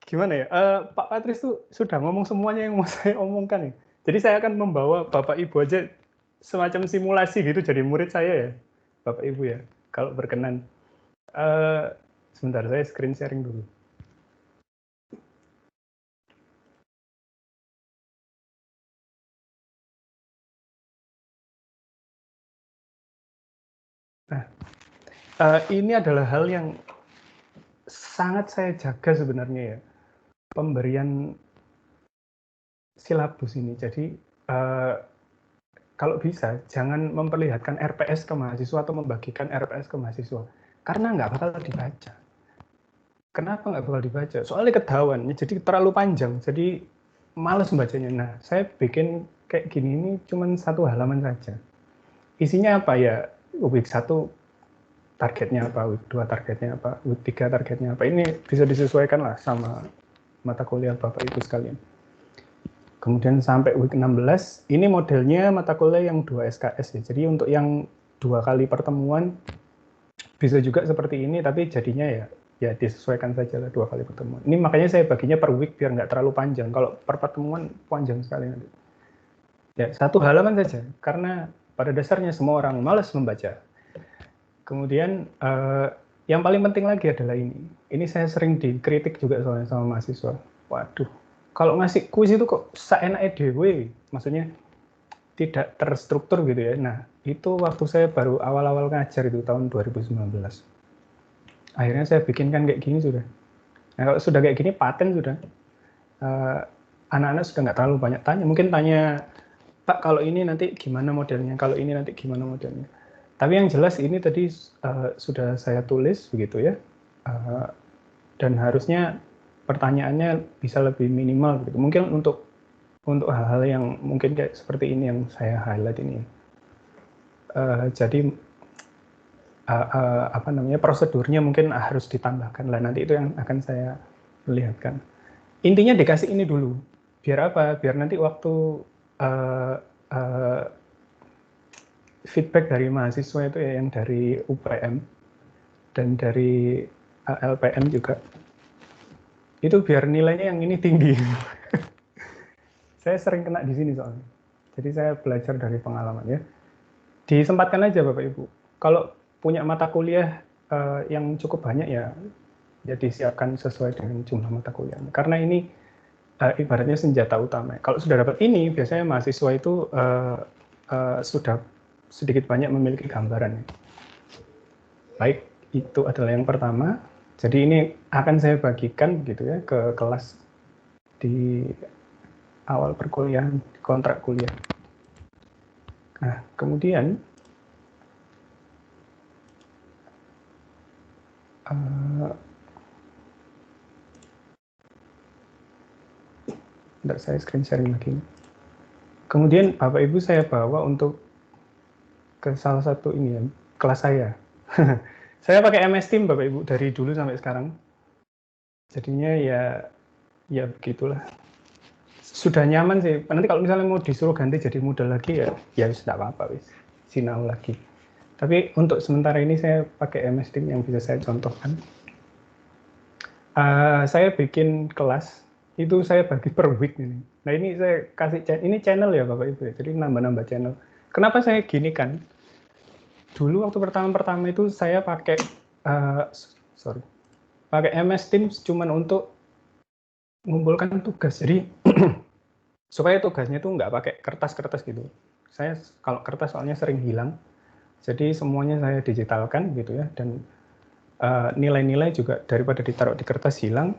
gimana ya? Pak Patris tuh sudah ngomong semuanya yang mau saya omongkan ya. Jadi saya akan membawa Bapak Ibu aja semacam simulasi gitu jadi murid saya ya, Bapak Ibu ya. Kalau berkenan. Sebentar, saya screen sharing dulu. Nah, ini adalah hal yang sangat saya jaga sebenarnya ya, pemberian silabus ini. Jadi kalau bisa jangan memperlihatkan RPS ke mahasiswa atau membagikan RPS ke mahasiswa, karena nggak bakal dibaca. Kenapa nggak bakal dibaca? Soalnya ketahuan, jadi terlalu panjang, jadi males membacanya. Nah, saya bikin kayak gini ini cuma 1 halaman saja. Isinya apa ya? Week 1 targetnya apa, week 2 targetnya apa, week 3 targetnya apa. Ini bisa disesuaikan lah sama mata kuliah Bapak Ibu sekalian. Kemudian sampai week 16, ini modelnya mata kuliah yang 2 SKS ya. Jadi untuk yang 2 kali pertemuan bisa juga seperti ini, tapi jadinya ya disesuaikan saja lah 2 kali pertemuan. Ini makanya saya baginya per week biar nggak terlalu panjang. Kalau per pertemuan panjang sekali nanti. Ya, 1 halaman saja, karena pada dasarnya semua orang malas membaca. Kemudian yang paling penting lagi adalah ini. Ini saya sering dikritik juga soalnya sama mahasiswa. Waduh, kalau ngasih kuis itu kok seenaknya dewe, maksudnya tidak terstruktur gitu ya. Nah, itu waktu saya baru awal-awal ngajar itu tahun 2019. Akhirnya saya bikinkan kayak gini sudah. Nah, kalau sudah kayak gini paten sudah. Anak-anak sudah nggak terlalu banyak tanya. Mungkin tanya, Pak, kalau ini nanti gimana modelnya? Kalau ini nanti gimana modelnya? Tapi yang jelas ini tadi sudah saya tulis begitu ya, dan harusnya pertanyaannya bisa lebih minimal gitu. Mungkin untuk hal-hal yang mungkin kayak seperti ini yang saya highlight ini. Jadi apa namanya, prosedurnya mungkin harus ditambahkan lah, nanti itu yang akan saya melihatkan. Intinya dikasih ini dulu, biar apa? Biar nanti waktu feedback dari mahasiswa itu ya, yang dari UPM dan dari LPM juga, itu biar nilainya yang ini tinggi. Saya sering kena di sini soalnya. Jadi saya belajar dari pengalaman ya. Disempatkan aja Bapak Ibu. Kalau punya mata kuliah yang cukup banyak ya disiapkan sesuai dengan jumlah mata kuliahnya. Karena ini ibaratnya senjata utama. Kalau sudah dapat ini, biasanya mahasiswa itu sudah sedikit banyak memiliki gambaran. Baik, itu adalah yang pertama. Jadi ini akan saya bagikan gitu ya ke kelas di awal perkuliahan, kontrak kuliah. Nah, kemudian bentar, saya screen sharing lagi. Kemudian Bapak Ibu saya bawa untuk ke salah satu ini ya, kelas saya. Saya pakai MS Team Bapak Ibu dari dulu sampai sekarang. Jadinya ya begitulah. Sudah nyaman sih. Nanti kalau misalnya mau disuruh ganti jadi Moodle lagi ya tidak apa-apa wis. Sinau lagi. Tapi untuk sementara ini saya pakai MS Team yang bisa saya contohkan. Saya bikin kelas itu saya bagi per week ini. Nah ini saya kasih ini channel ya Bapak Ibu ya. Jadi nambah-nambah channel. Kenapa saya gini kan? Dulu waktu pertama itu saya pakai pakai MS Teams cuman untuk mengumpulkan tugas. Jadi supaya tugasnya itu nggak pakai kertas-kertas gitu. Saya kalau kertas soalnya sering hilang. Jadi semuanya saya digitalkan gitu ya, dan nilai-nilai juga daripada ditaruh di kertas hilang,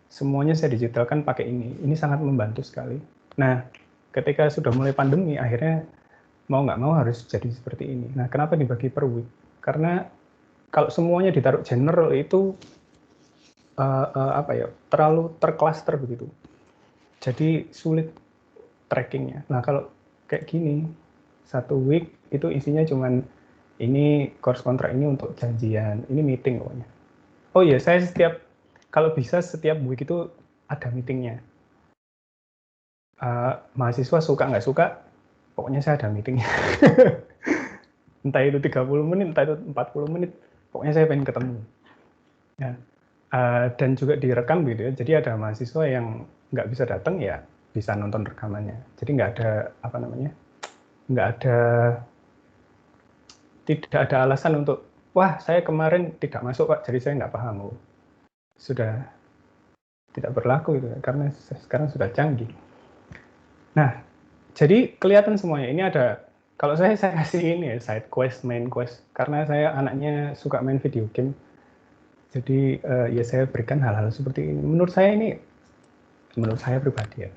semuanya saya digitalkan pakai ini. Ini sangat membantu sekali. Nah, ketika sudah mulai pandemi, akhirnya mau nggak mau harus jadi seperti ini. Nah, kenapa dibagi per week? Karena kalau semuanya ditaruh general itu terlalu tercluster begitu. Jadi sulit trackingnya. Nah, kalau kayak gini, 1 week itu isinya cuman ini course kontrak ini untuk janjian, ini meeting pokoknya. Oh iya, saya kalau bisa setiap week itu ada meetingnya. Mahasiswa suka nggak suka, pokoknya saya ada meetingnya. Entah itu 30 menit, entah itu 40 menit, pokoknya saya pengen ketemu. Ya. Dan juga direkam gitu ya, jadi ada mahasiswa yang nggak bisa datang ya bisa nonton rekamannya. Jadi nggak ada tidak ada alasan untuk wah saya kemarin tidak masuk Pak, jadi saya nggak paham. Sudah tidak berlaku itu karena sekarang sudah canggih. Nah, jadi kelihatan semuanya. Ini ada, kalau saya kasih ini ya, side quest, main quest, karena saya anaknya suka main video game. Jadi ya saya berikan hal-hal seperti ini. Menurut saya pribadi ya,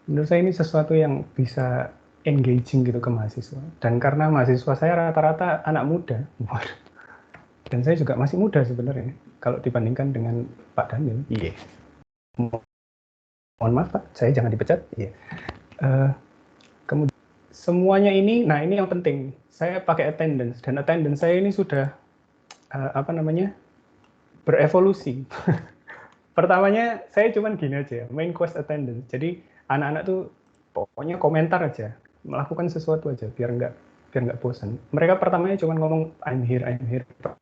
menurut saya ini sesuatu yang bisa engaging gitu ke mahasiswa. Dan karena mahasiswa saya rata-rata anak muda, dan saya juga masih muda sebenarnya, kalau dibandingkan dengan Pak Daniel. Iya. Mohon maaf Pak, saya jangan dipecat. Iya. Kemudian semuanya ini, nah ini yang penting. Saya pakai attendance, dan attendance saya ini sudah berevolusi. Pertamanya saya cuman gini aja, main quest attendance. Jadi anak-anak tuh pokoknya komentar aja, melakukan sesuatu aja biar nggak bosan. Mereka pertamanya cuman ngomong I'm here,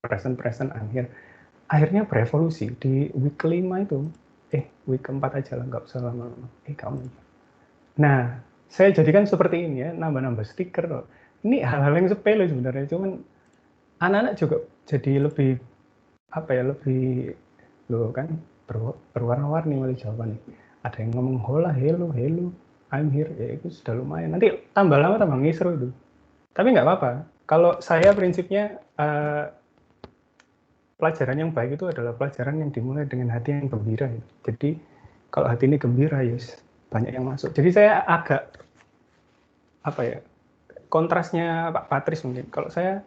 present, I'm here. Akhirnya berevolusi di week kelima itu, week keempat aja lah, nggak usah lama-lama. Kamu. Nah, saya jadikan seperti ini ya, nambah-nambah stiker. Ini hal-hal yang sepele sebenarnya, cuman anak-anak juga jadi lebih kan berwarna-warni oleh jawabannya. Ada yang ngomong hola, hello, I'm here, ya itu sudah lumayan. Nanti tambah lama tambah ngisru itu. Tapi nggak apa-apa. Kalau saya prinsipnya pelajaran yang baik itu adalah pelajaran yang dimulai dengan hati yang gembira. Jadi kalau hati ini gembira, ya banyak yang masuk. Jadi saya agak kontrasnya Pak Patris mungkin. Kalau saya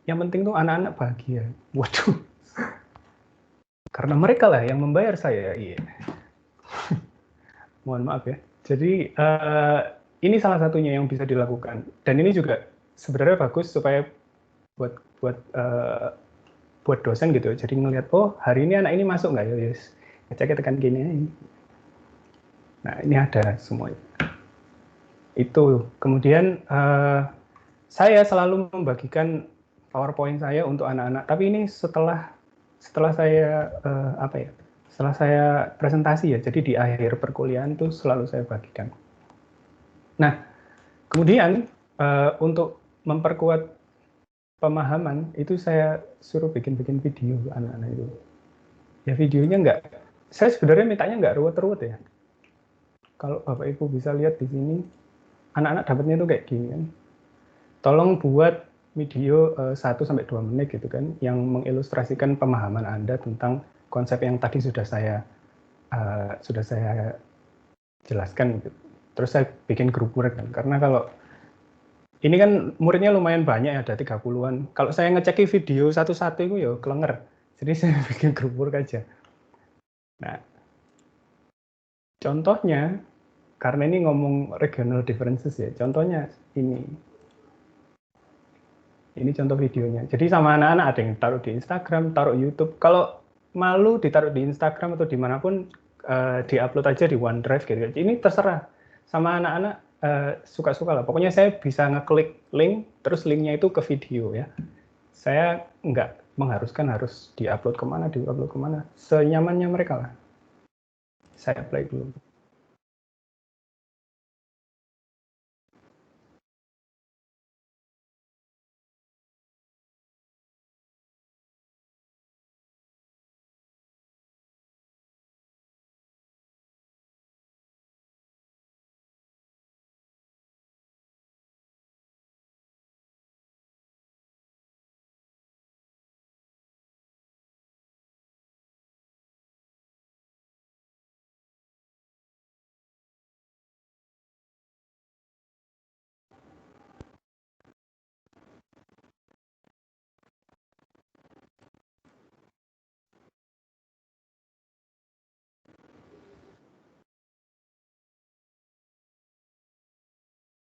yang penting tuh anak-anak bahagia. Waduh, karena mereka lah yang membayar saya. Iya. Mohon maaf ya. Jadi ini salah satunya yang bisa dilakukan. Dan ini juga sebenarnya bagus supaya buat dosen gitu. Jadi ngelihat, oh hari ini anak ini masuk nggak ya? Yes. Ngeceknya tekan gini. Nah ini ada semua itu. Kemudian saya selalu membagikan PowerPoint saya untuk anak-anak. Tapi ini setelah saya setelah saya presentasi ya. Jadi di akhir perkuliahan itu selalu saya bagikan. Nah kemudian untuk memperkuat pemahaman itu saya suruh bikin video anak-anak itu. Ya videonya saya sebenarnya mintanya nggak ruwet-ruwet ya. Kalau Bapak Ibu bisa lihat di sini, anak-anak dapatnya tuh kayak gini kan. Tolong buat video 1-2 menit gitu kan, yang mengilustrasikan pemahaman Anda tentang konsep yang tadi sudah saya jelaskan gitu. Terus saya bikin grup work kan, karena kalau ini kan muridnya lumayan banyak ya, ada 30-an. Kalau saya ngeceki video satu-satu itu ya kelenger. Jadi saya bikin grup work aja. Nah, contohnya, karena ini ngomong regional differences ya, contohnya ini. Ini contoh videonya. Jadi sama anak-anak ada yang taruh di Instagram, taruh YouTube. Kalau malu ditaruh di Instagram atau dimanapun, di-upload aja di OneDrive gitu. Ini terserah sama anak-anak. Suka-suka lah. Pokoknya saya bisa ngeklik link, terus linknya itu ke video ya. Saya nggak mengharuskan harus di-upload kemana, senyamannya mereka lah. Saya play dulu.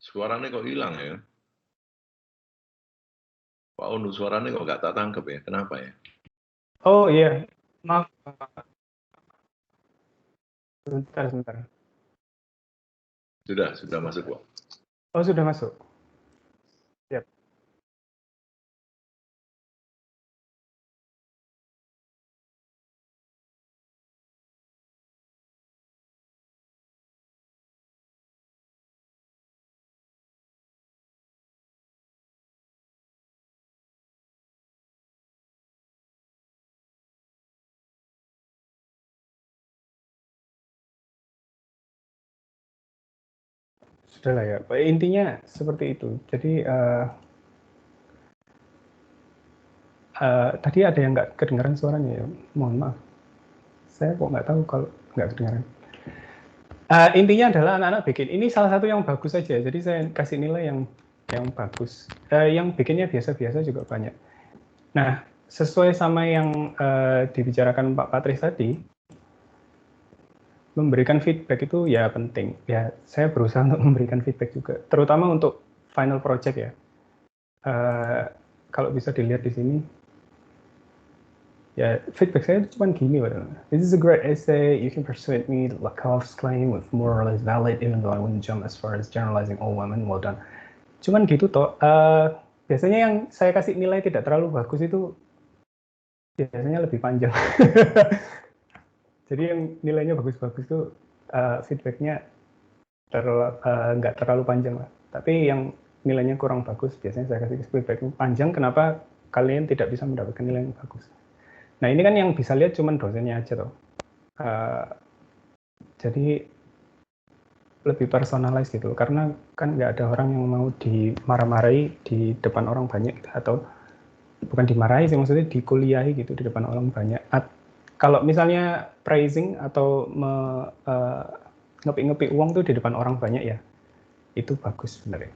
Suaranya kok hilang ya? Pak Onu, suaranya kok nggak tak tangkep ya? Kenapa ya? Oh iya, maaf. Sebentar. Sudah masuk kok. Oh sudah masuk. Siap. Sudah lah ya. Intinya seperti itu. Jadi tadi ada yang nggak kedengaran suaranya ya. Mohon maaf. Saya kok nggak tahu kalau nggak kedengaran. Intinya adalah anak-anak bikin. Ini salah satu yang bagus saja. Jadi saya kasih nilai yang bagus. Yang bikinnya biasa-biasa juga banyak. Nah, sesuai sama yang dibicarakan Pak Patris tadi, memberikan feedback itu ya penting. Ya, saya berusaha untuk memberikan feedback juga, terutama untuk final project ya. Kalau bisa dilihat di sini, ya feedback saya cuma gini, this is a great essay. You can persuade me that Lakoff's claim was more or less valid, even though I wouldn't jump as far as generalizing all women. Well done. Cuman gitu toh. Biasanya yang saya kasih nilai tidak terlalu bagus itu biasanya lebih panjang. Jadi yang nilainya bagus-bagus itu feedbacknya nggak terlalu panjang lah. Tapi yang nilainya kurang bagus biasanya saya kasih feedback panjang. Kenapa kalian tidak bisa mendapatkan nilai yang bagus? Nah ini kan yang bisa lihat cuma dosennya aja toh. Jadi lebih personalized gitu. Karena kan nggak ada orang yang mau dimarah-marahi di depan orang banyak gitu. Atau bukan dimarahi sih, maksudnya dikuliahi gitu di depan orang banyak. Kalau misalnya praising atau ngepik-ngepik uang tuh di depan orang banyak ya, itu bagus sebenarnya.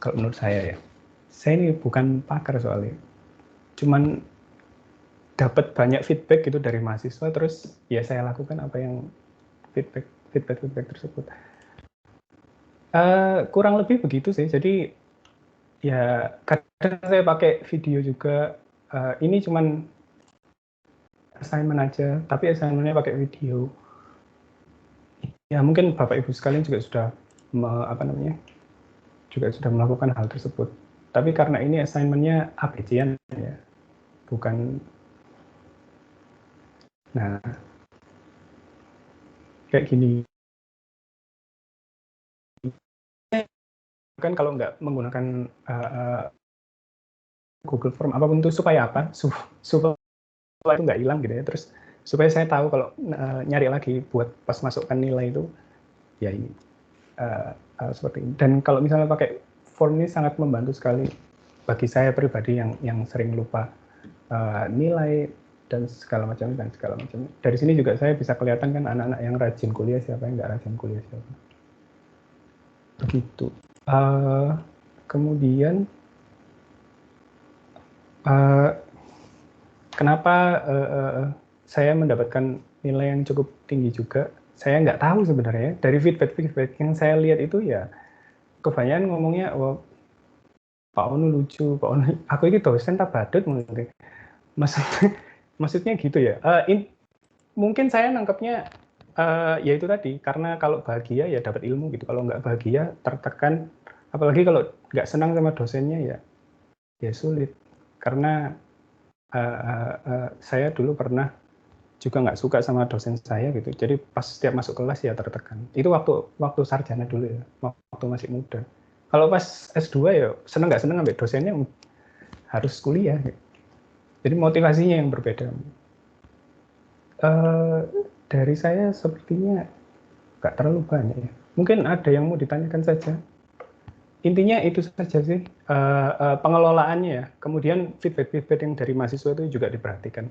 Kalau menurut saya ya. Saya ini bukan pakar soalnya, cuman dapat banyak feedback gitu dari mahasiswa, terus ya saya lakukan apa yang feedback tersebut. Kurang lebih begitu sih. Jadi ya kadang saya pakai video juga. Ini cuman assignment aja, tapi assignmentnya pakai video. Ya mungkin Bapak Ibu sekalian juga sudah melakukan hal tersebut. Tapi karena ini assignmentnya ABC-an ya, bukan. Nah, kayak gini. Kan kalau nggak menggunakan Google Form apapun itu supaya apa? Supaya itu nggak hilang gitu ya. Terus supaya saya tahu kalau nyari lagi buat pas masukkan nilai itu ya ini seperti ini. Dan kalau misalnya pakai form ini sangat membantu sekali bagi saya pribadi yang sering lupa nilai dan segala macam. Dari sini juga saya bisa kelihatan kan anak-anak yang rajin kuliah siapa, yang nggak rajin kuliah siapa. Begitu. Kemudian kenapa saya mendapatkan nilai yang cukup tinggi juga? Saya nggak tahu sebenarnya. Dari feedback yang saya lihat itu ya kebanyakan ngomongnya, wah, Pak Onu lucu, Pak Onu, aku ini dosen tak badut mungkin. Maksudnya gitu ya. Mungkin saya nangkepnya ya itu tadi, karena kalau bahagia ya dapat ilmu gitu. Kalau nggak bahagia tertekan, apalagi kalau nggak senang sama dosennya ya sulit. Karena saya dulu pernah juga nggak suka sama dosen saya gitu. Jadi pas setiap masuk kelas ya tertekan. Itu waktu sarjana dulu ya, waktu masih muda. Kalau pas S2 ya seneng nggak seneng ambil dosennya harus kuliah. Gitu. Jadi motivasinya yang berbeda. Dari saya sepertinya nggak terlalu banyak ya. Mungkin ada yang mau ditanyakan saja. Intinya itu saja sih, pengelolaannya ya. Kemudian feedback yang dari mahasiswa itu juga diperhatikan.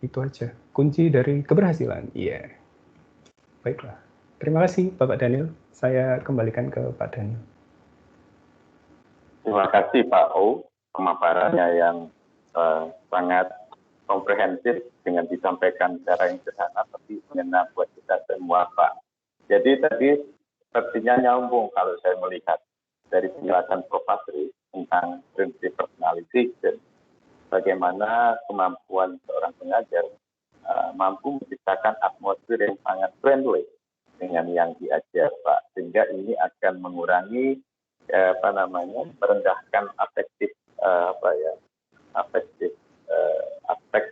Itu aja kunci dari keberhasilan. Iya. Baiklah. Terima kasih Bapak Daniel. Saya kembalikan ke Pak Daniel. Terima kasih Pak O, pemaparannya yang sangat komprehensif dengan disampaikan secara yang sederhana tapi mengena buat kita semua Pak. Jadi tadi sepertinya nyambung kalau saya melihat dari penjelasan Prof. Patris tentang prinsip personalization, bagaimana kemampuan seorang pengajar mampu menciptakan atmosfer yang sangat friendly dengan yang diajar Pak, sehingga ini akan mengurangi merendahkan aspek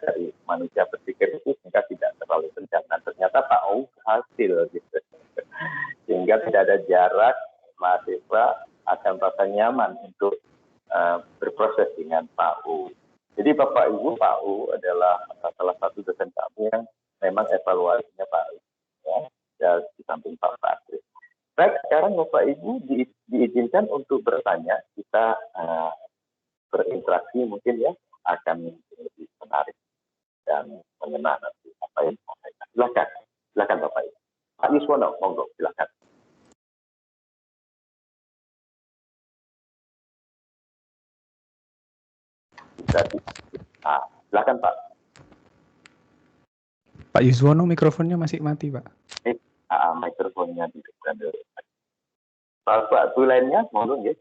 dari manusia berpikir itu sehingga tidak terlalu tegang. Dan ternyata Pak O hasil gitu, sehingga tidak ada jarak, mahasiswa akan merasa nyaman untuk berproses dengan Pak O. Jadi Bapak Ibu, Pak U adalah salah satu dosen kami yang memang evaluasinya Pak U, ya, di samping Pak Patris. Baik, sekarang Bapak Ibu diizinkan untuk bertanya, kita berinteraksi mungkin ya, akan lebih menarik dan mengena nanti apa yang disampaikan. Silakan Bapak Ibu. Pak Yuswono, monggo, silakan. Silakan Pak. Pak Yuswono, mikrofonnya masih mati Pak. Mikrofonnya dihidupkan dulu. Pak lainnya, monggo ya.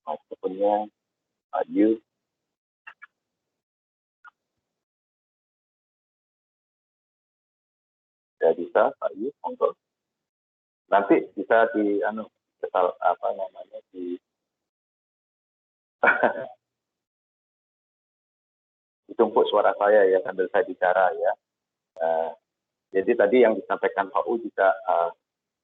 Mikrofonnya maju. Tidak bisa, Pak Yu, monggo. Nanti bisa ditumpuk suara saya ya sambil saya bicara ya. Jadi tadi yang disampaikan Pak U juga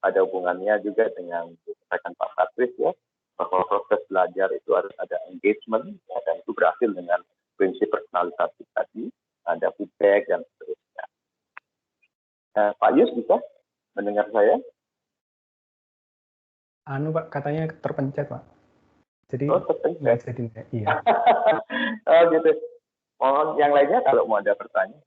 ada hubungannya juga dengan disampaikan Pak Patris ya, bahwa proses belajar itu harus ada engagement ya, dan itu berhasil dengan prinsip personalisasi tadi, ada feedback dan seterusnya. Pak Yus bisa mendengar saya? Pak, katanya terpencet Pak. Jadi nggak jadi iya. Gitu. Mohon yang lainnya kalau mau ada pertanyaan.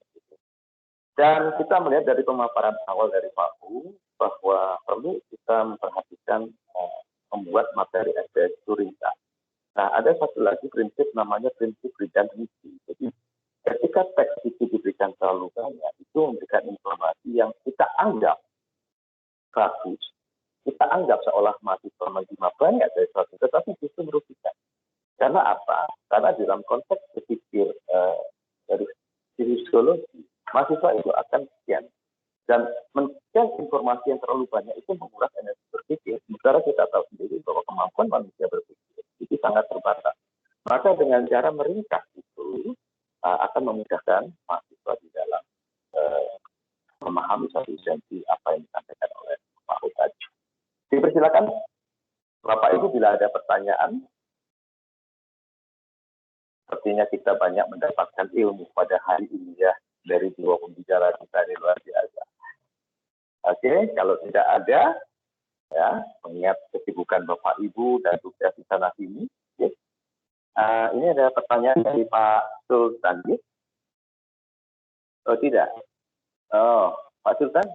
Dan kita melihat dari pemaparan awal dari Pak U, bahwa perlu kita memperhatikan membuat materi SPS itu ringkas. Nah, ada satu lagi prinsip namanya prinsip redundancy. Jadi, ketika teks itu diberikan terlalu banyak, itu memberikan informasi yang kita anggap bagus, kita anggap seolah mahasiswa menerima banyak dari suatu, tetapi justru merugikan. Karena apa? Karena dalam konteks berpikir dari sisi psikologi, mahasiswa itu akan sekian. Dan men-scan informasi yang terlalu banyak itu menguras energi berpikir. Sementara kita tahu sendiri bahwa kemampuan manusia berpikir itu sangat terbatas. Maka dengan cara meringkas itu akan memudahkan mahasiswa di dalam memahami satu esensi apa yang disampaikan oleh Pak tadi. Dipersilakan Bapak Ibu bila ada pertanyaan. Sepertinya kita banyak mendapatkan ilmu pada hari ini ya dari dua pembicara kita ini luar biasa. Oke, kalau tidak ada, ya mengingat kesibukan Bapak Ibu dan tugas di sana sini. Okay. Ini ada pertanyaan dari Pak Sultan. Oh tidak. Oh, Pak Sultan.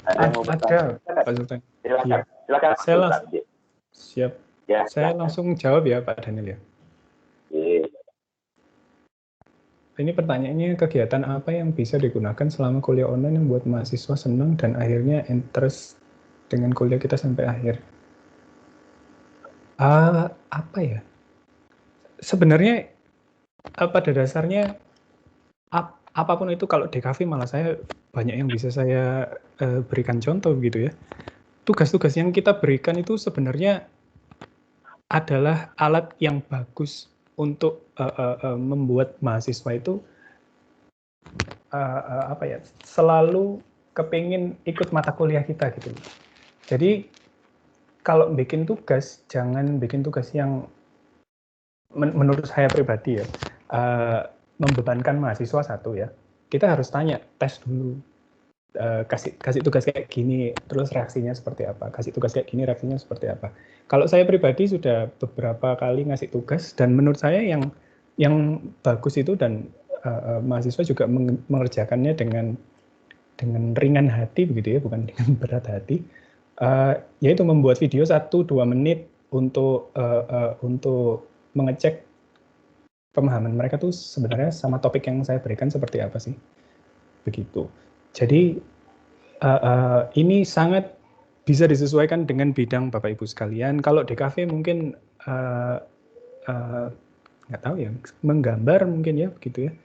Ada yang mau bertanya? Pak Sultan. Silakan. Ya. Silakan Pak Sultan. Siap. Ya, saya silakan. langsung jawab ya Pak Daniel ya. Yes. Ini pertanyaannya, kegiatan apa yang bisa digunakan selama kuliah online yang buat mahasiswa senang dan akhirnya interest dengan kuliah kita sampai akhir? Apa ya? Sebenarnya pada dasarnya apapun itu, kalau DKV malah saya banyak yang bisa saya berikan contoh gitu ya. Tugas-tugas yang kita berikan itu sebenarnya adalah alat yang bagus untuk membuat mahasiswa itu selalu kepingin ikut mata kuliah kita gitu. Jadi kalau bikin tugas, jangan bikin tugas yang menurut saya pribadi ya membebankan mahasiswa satu ya. Kita harus tanya, tes dulu. Kasih tugas kayak gini, terus reaksinya seperti apa? Kasih tugas kayak gini, reaksinya seperti apa? Kalau saya pribadi sudah beberapa kali ngasih tugas, dan menurut saya yang bagus itu, dan mahasiswa juga mengerjakannya dengan ringan hati begitu ya, bukan dengan berat hati. Yaitu membuat video 1-2 menit untuk mengecek pemahaman mereka tuh sebenarnya sama topik yang saya berikan seperti apa sih, begitu. Jadi ini sangat bisa disesuaikan dengan bidang Bapak Ibu sekalian. Kalau DKV mungkin nggak tahu ya, menggambar mungkin ya begitu ya,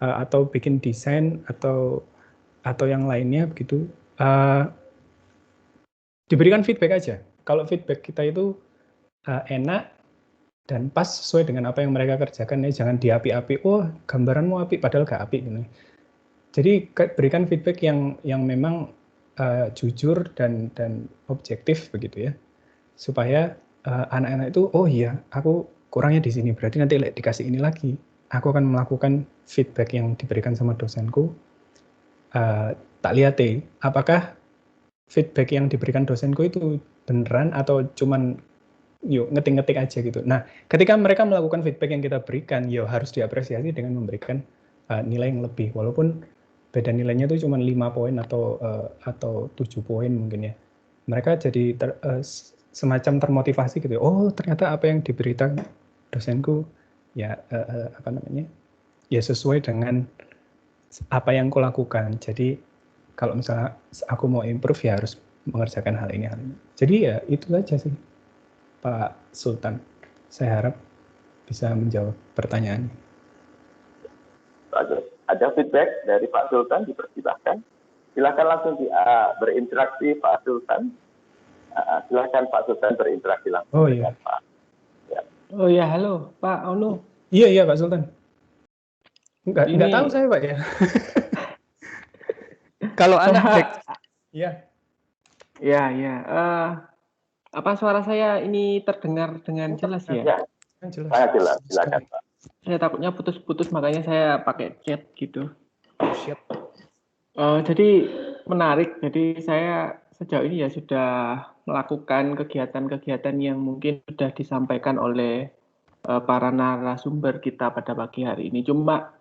atau bikin desain atau yang lainnya begitu. Diberikan feedback aja. Kalau feedback kita itu enak dan pas sesuai dengan apa yang mereka kerjakan, ya jangan diapi-api. Oh, gambaranmu api padahal nggak api gitu. Jadi berikan feedback yang memang jujur dan objektif begitu ya, supaya anak-anak itu oh iya aku kurangnya di sini, berarti nanti dikasih ini lagi, aku akan melakukan feedback yang diberikan sama dosenku. Tak lihat apakah feedback yang diberikan dosenku itu beneran atau cuman yuk ngetik-ngetik aja gitu. Nah, ketika mereka melakukan feedback yang kita berikan, yuk harus diapresiasi dengan memberikan nilai yang lebih, walaupun beda nilainya itu cuma 5 poin atau 7 poin mungkin ya. Mereka jadi semacam termotivasi gitu. Oh, ternyata apa yang diberitakan dosenku ya ya sesuai dengan apa yang aku lakukan. Jadi kalau misalnya aku mau improve ya harus mengerjakan hal ini. Jadi ya itu aja sih Pak Sultan. Saya harap bisa menjawab pertanyaan. Bagus. Ada feedback dari Pak Sultan, dipersilahkan. Silakan langsung berinteraksi Pak Sultan. Silakan Pak Sultan berinteraksi langsung dengan Pak. Ya. Oh ya, halo Pak Onu. Iya Pak Sultan. Enggak tahu saya Pak ya. Kalau anak cek. Iya. Ya. Apa suara saya ini terdengar dengan jelas ya? Ya, sangat jelas. Silakan Pak. Saya takutnya putus-putus, makanya saya pakai chat gitu. Siap. Jadi menarik. Jadi saya sejauh ini ya sudah melakukan kegiatan-kegiatan yang mungkin sudah disampaikan oleh para narasumber kita pada pagi hari ini. Cuma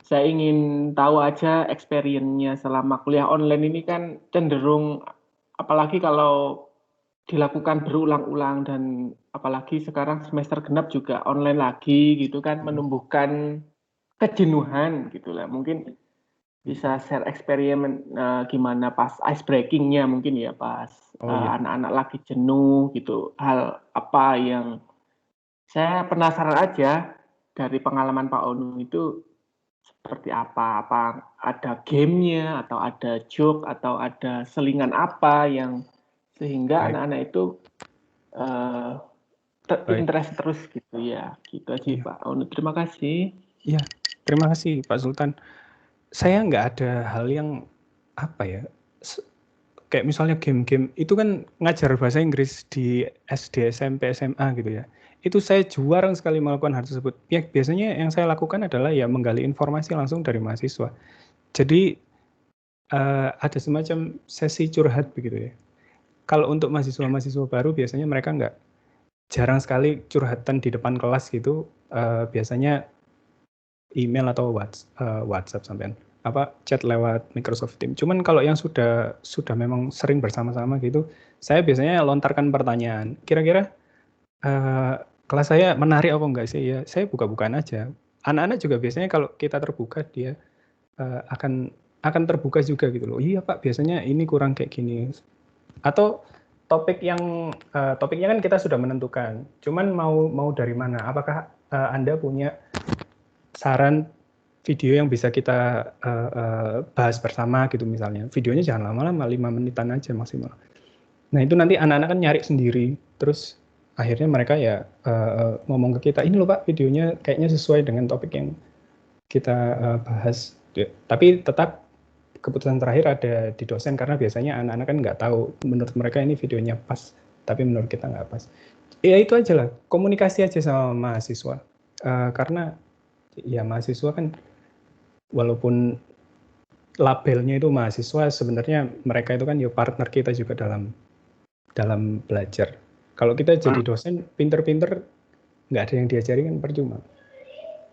saya ingin tahu aja experience-nya selama kuliah online ini kan cenderung apalagi kalau dilakukan berulang-ulang dan apalagi sekarang semester genap juga online lagi gitu kan, menumbuhkan kejenuhan gitulah. Mungkin bisa share eksperimen gimana pas ice breakingnya mungkin ya pas anak-anak lagi jenuh gitu. Hal apa yang saya penasaran aja dari pengalaman Pak Onu itu seperti apa? Apa ada gamenya atau ada joke atau ada selingan apa yang sehingga anak-anak itu interest terus gitu ya. Gitu aja Pak Onu. Terima kasih. Iya, terima kasih Pak Sultan. Saya nggak ada hal yang apa ya, kayak misalnya game-game itu kan ngajar bahasa Inggris di SD, SMP, SMA gitu ya. Itu saya jarang sekali melakukan hal tersebut. Ya biasanya yang saya lakukan adalah ya menggali informasi langsung dari mahasiswa. Jadi ada semacam sesi curhat begitu ya. Kalau untuk mahasiswa-mahasiswa baru biasanya mereka jarang sekali curhatan di depan kelas gitu. Biasanya email atau WhatsApp sampean chat lewat Microsoft Teams. Cuman kalau yang sudah memang sering bersama-sama gitu, saya biasanya lontarkan pertanyaan. Kira-kira kelas saya menarik apa enggak sih ya? Saya buka-bukaan aja. Anak-anak juga biasanya kalau kita terbuka dia akan terbuka juga gitu loh. Iya Pak, biasanya ini kurang kayak gini. Atau topiknya kan kita sudah menentukan. Cuman mau dari mana? Apakah Anda punya saran video yang bisa kita bahas bersama gitu misalnya. Videonya jangan lama-lama, 5 menitan aja maksimal. Nah itu nanti anak-anak kan nyari sendiri, terus akhirnya mereka ya ngomong ke kita, ini loh Pak videonya kayaknya sesuai dengan topik yang kita bahas. Tapi tetap keputusan terakhir ada di dosen karena biasanya anak-anak kan nggak tahu, menurut mereka ini videonya pas, tapi menurut kita nggak pas. Ya itu aja lah, komunikasi aja sama mahasiswa. Karena ya mahasiswa kan walaupun labelnya itu mahasiswa, sebenarnya mereka itu kan ya partner kita juga dalam belajar. Kalau kita jadi dosen pinter-pinter nggak ada yang diajari kan percuma.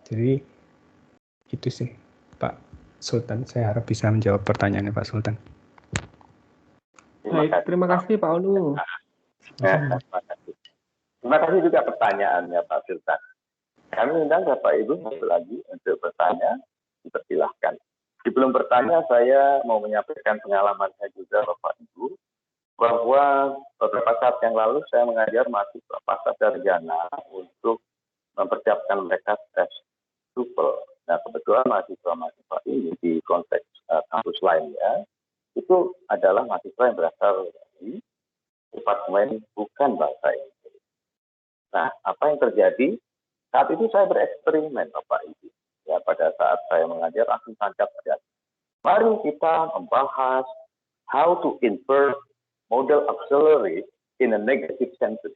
Jadi itu sih Pak Sultan, saya harap bisa menjawab pertanyaannya Pak Sultan. Baik, terima kasih Pak Onu. Terima kasih juga pertanyaannya Pak Sultan. Kami undang Bapak Ibu satu lagi untuk bertanya, dipersilahkan. Sebelum bertanya, saya mau menyampaikan pengalaman saya juga Bapak Ibu, bahwa beberapa saat yang lalu saya mengajar mahasiswa pasca sarjana untuk mempersiapkan mereka tes TOEFL. Nah, kebetulan mahasiswa-mahasiswa ini di konteks kampus lainnya, itu adalah mahasiswa yang berasal dari departemen bukan bahasa Inggris. Nah, apa yang terjadi? Saat itu saya bereksperimen, Bapak Ibu. Ya, pada saat saya mengajar langsung tancap saja. Mari kita membahas how to invert model auxiliary in a negative sentence.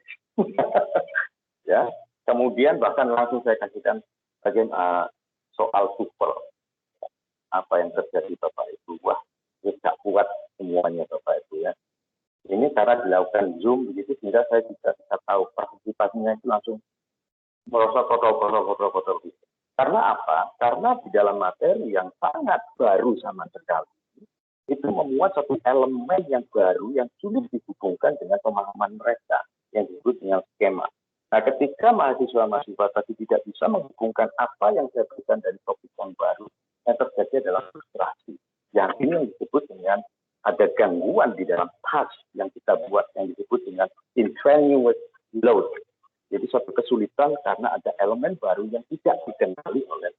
Ya, kemudian bahkan langsung saya kasihkan bagaimana soal TOEFL. Apa yang terjadi, Bapak Ibu? Wah, tidak kuat semuanya, Bapak Ibu ya. Ini cara dilakukan Zoom begitu sehingga saya tidak bisa tahu partisipasinya itu langsung merosot kotor gitu. Karena apa? Karena di dalam materi yang sangat baru sama sekali, itu memuat satu elemen yang baru yang sulit dihubungkan dengan pemahaman mereka yang disebut dengan skema. Nah, ketika mahasiswa-mahasiswa tadi tidak bisa menghubungkan apa yang saya berikan dari topik yang baru, yang terjadi adalah frustrasi. Yang ini yang disebut dengan ada gangguan di dalam task yang kita buat yang disebut dengan intraneous load. Jadi suatu kesulitan karena ada elemen baru yang tidak dikenali oleh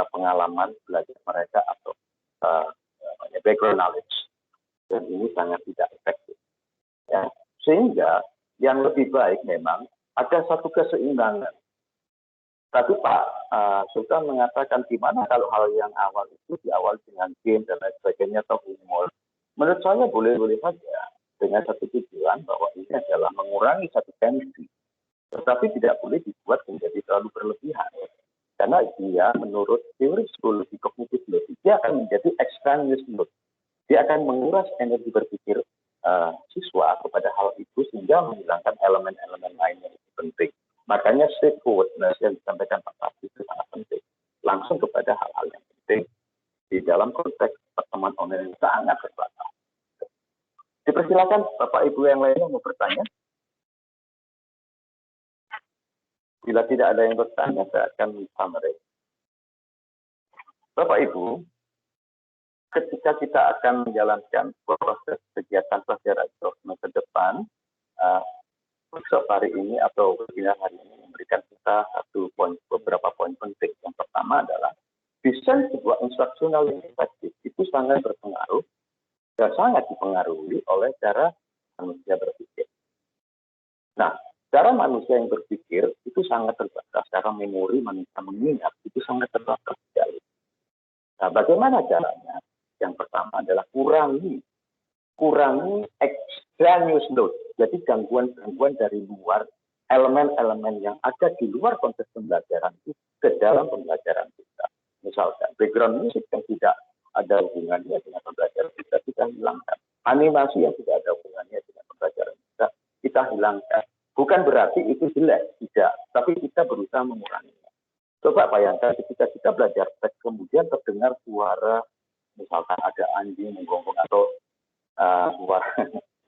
pengalaman belajar mereka atau background knowledge. Dan ini sangat tidak efektif. Ya. Sehingga yang lebih baik memang ada satu keseimbangan. Tapi Pak Sultan mengatakan gimana kalau hal yang awal itu diawali dengan game dan lain sebagainya atau humor. Menurut saya boleh-boleh saja dengan satu tujuan bahwa ini adalah mengurangi satu tensi. Tetapi tidak boleh dibuat menjadi terlalu berlebihan. Karena dia menurut teori psikologi kognitif dia akan menjadi extraneous load. Dia akan menguras energi berpikir siswa kepada hal itu sehingga menghilangkan elemen-elemen lain yang penting. Makanya straightforwardness yang disampaikan Pak Fatih itu sangat penting. Langsung kepada hal-hal yang penting di dalam konteks pertemuan online yang sangat terbatas. Dipersilakan Bapak Ibu yang lainnya mau bertanya? Bila tidak ada yang bertanya, saya akan summary. Bapak Ibu, ketika kita akan menjalankan proses kegiatan pelajaran ke depan, workshop hari ini atau webinar hari ini memberikan kita beberapa poin penting. Yang pertama adalah desain sebuah instruksional yang efektif itu sangat berpengaruh dan sangat dipengaruhi oleh cara manusia berpikir. Nah, cara manusia yang berpikir itu sangat terbatas, cara memori manusia mengingat itu sangat terbatas sekali. Nah, bagaimana caranya? Yang pertama adalah kurangi extraneous load. Jadi gangguan-gangguan dari luar, elemen-elemen yang ada di luar konteks pembelajaran itu ke dalam pembelajaran kita. Misalkan background musik yang tidak ada hubungannya dengan pembelajaran kita hilangkan. Animasi yang tidak ada hubungannya dengan pembelajaran kita hilangkan. Bukan berarti itu jelek, tidak. Tapi kita berusaha menguranginya. Coba bayangkan ketika kita belajar teks, kemudian terdengar suara, misalkan ada anjing menggonggong atau suara,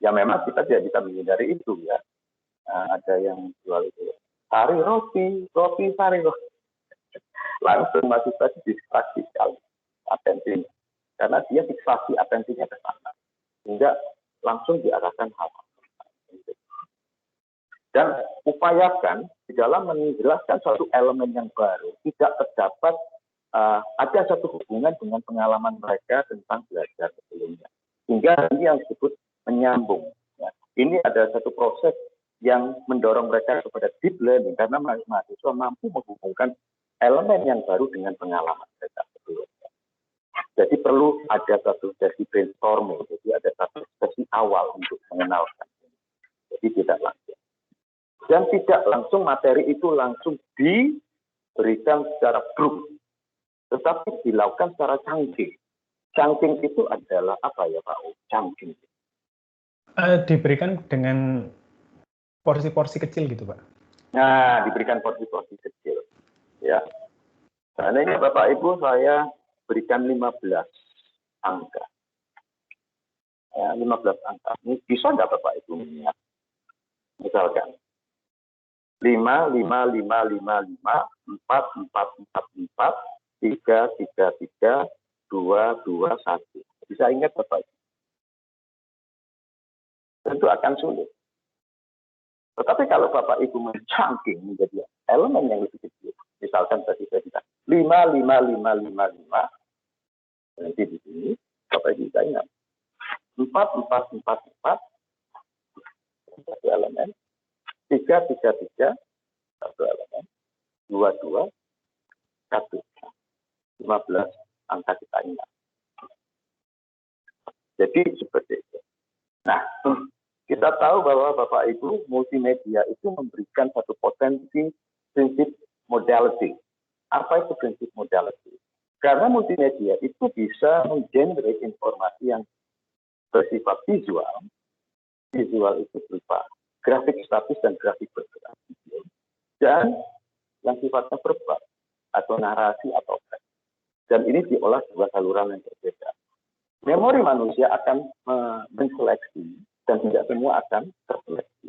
ya memang kita tidak bisa menghindari itu ya. Ada yang jual itu, sari roti, sari roti. Langsung mahasiswa distraksi sekali atensinya. Karena dia fiksasi atensinya ke sana. Sehingga langsung diarahkan hal-hal. Dan upayakan di dalam menjelaskan suatu elemen yang baru tidak terdapat ada satu hubungan dengan pengalaman mereka tentang belajar sebelumnya. Hingga ini yang disebut menyambung. Ya. Ini ada satu proses yang mendorong mereka kepada deep learning karena mahasiswa mampu menghubungkan elemen yang baru dengan pengalaman mereka sebelumnya. Jadi perlu ada satu sesi brainstorming, jadi ada satu sesi awal untuk mengenalkan. Jadi tidak langsung. Dan tidak langsung materi itu langsung diberikan secara brut, tetapi dilakukan secara chunking. Chunking itu adalah apa ya Pak? Chunking. Diberikan dengan porsi-porsi kecil gitu Pak? Nah, diberikan porsi-porsi kecil. Ya. Seandainya Bapak Ibu saya berikan 15 angka. Ya, 15 angka. Ini bisa nggak Bapak Ibu mengingat? Misalkan 5, 5, 5, 5, 5, 4, 4, 4, 4, 3, 3, 3, 2, 2, 1. Bisa ingat Bapak Ibu? Tentu akan sulit. Tetapi kalau Bapak Ibu mencangking menjadi elemen yang lebih kecil, misalkan tadi saya bilang 5, 5, 5, 5, 5, nanti di sini Bapak Ibu bisa ingat 4, 4, 4, 4, satu elemen, 3, 3, 3, satu elemen, 2, 2, 1, 15 angka kita ingat. Jadi seperti itu. Nah, kita tahu bahwa Bapak Ibu multimedia itu memberikan satu potensi prinsip modality. Apa itu prinsip modality? Karena multimedia itu bisa menggenerate informasi yang bersifat visual. Visual itu berupa grafik statis dan grafik bergerak. Dan yang sifatnya verbal atau narasi atau teks. Dan ini diolah dua saluran yang berbeda. Memori manusia akan menseleksi dan tidak semua akan terseleksi.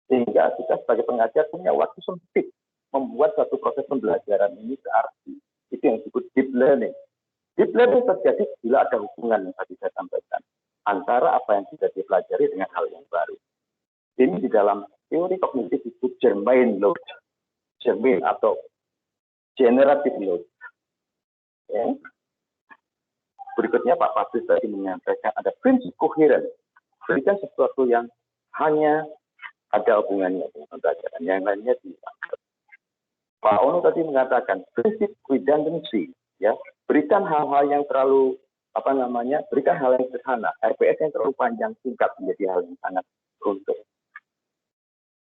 Sehingga kita sebagai pengajar punya waktu sempit membuat satu proses pembelajaran ini berarti. Itu yang disebut deep learning. Deep learning terjadi bila ada hubungan yang tadi saya sampaikan antara apa yang sudah dipelajari dengan hal yang baru. Ini di dalam teori kognitif disebut germane load, germane atau generative load. Ya. Berikutnya Pak Fadlis tadi menyampaikan ada prinsip koheren. Berikan sesuatu yang hanya ada hubungannya dengan pembelajaran, yang lainnya tidak. Pak Ono tadi mengatakan prinsip redundancy, ya, berikan hal-hal yang terlalu berikan hal yang sederhana. RPS yang terlalu panjang singkat menjadi hal yang sangat runtuh.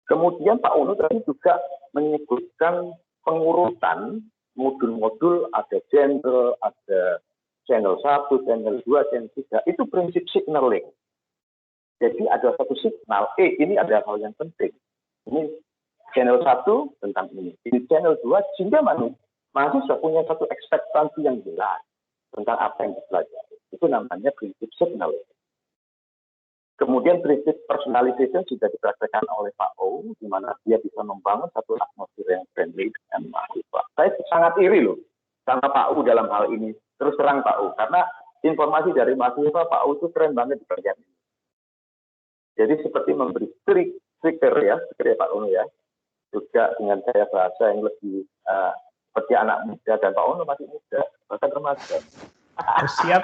Kemudian Pak Ono tadi juga menyebutkan pengurutan modul-modul, ada genre, ada channel 1, channel 2, channel 3, itu prinsip signaling. Jadi ada satu signal, ini ada hal yang penting. Ini channel 1 tentang ini channel 2, sehingga mahasiswa punya satu ekspektasi yang jelas tentang apa yang dipelajari. Itu namanya prinsip signaling. Kemudian prinsip personalization sudah dipraktekkan oleh Pak O, di mana dia bisa membangun satu atmosfer yang friendly dengan mahasiswa. Saya sangat iri loh sama Pak O dalam hal ini. Terus terang Pak O, karena informasi dari mahasiswa Pak O itu keren banget di bagian ini. Jadi seperti memberi stiker ya Pak O ya, juga dengan gaya bahasa yang lebih seperti anak muda, dan Pak O masih muda, bahkan remaja. Siap.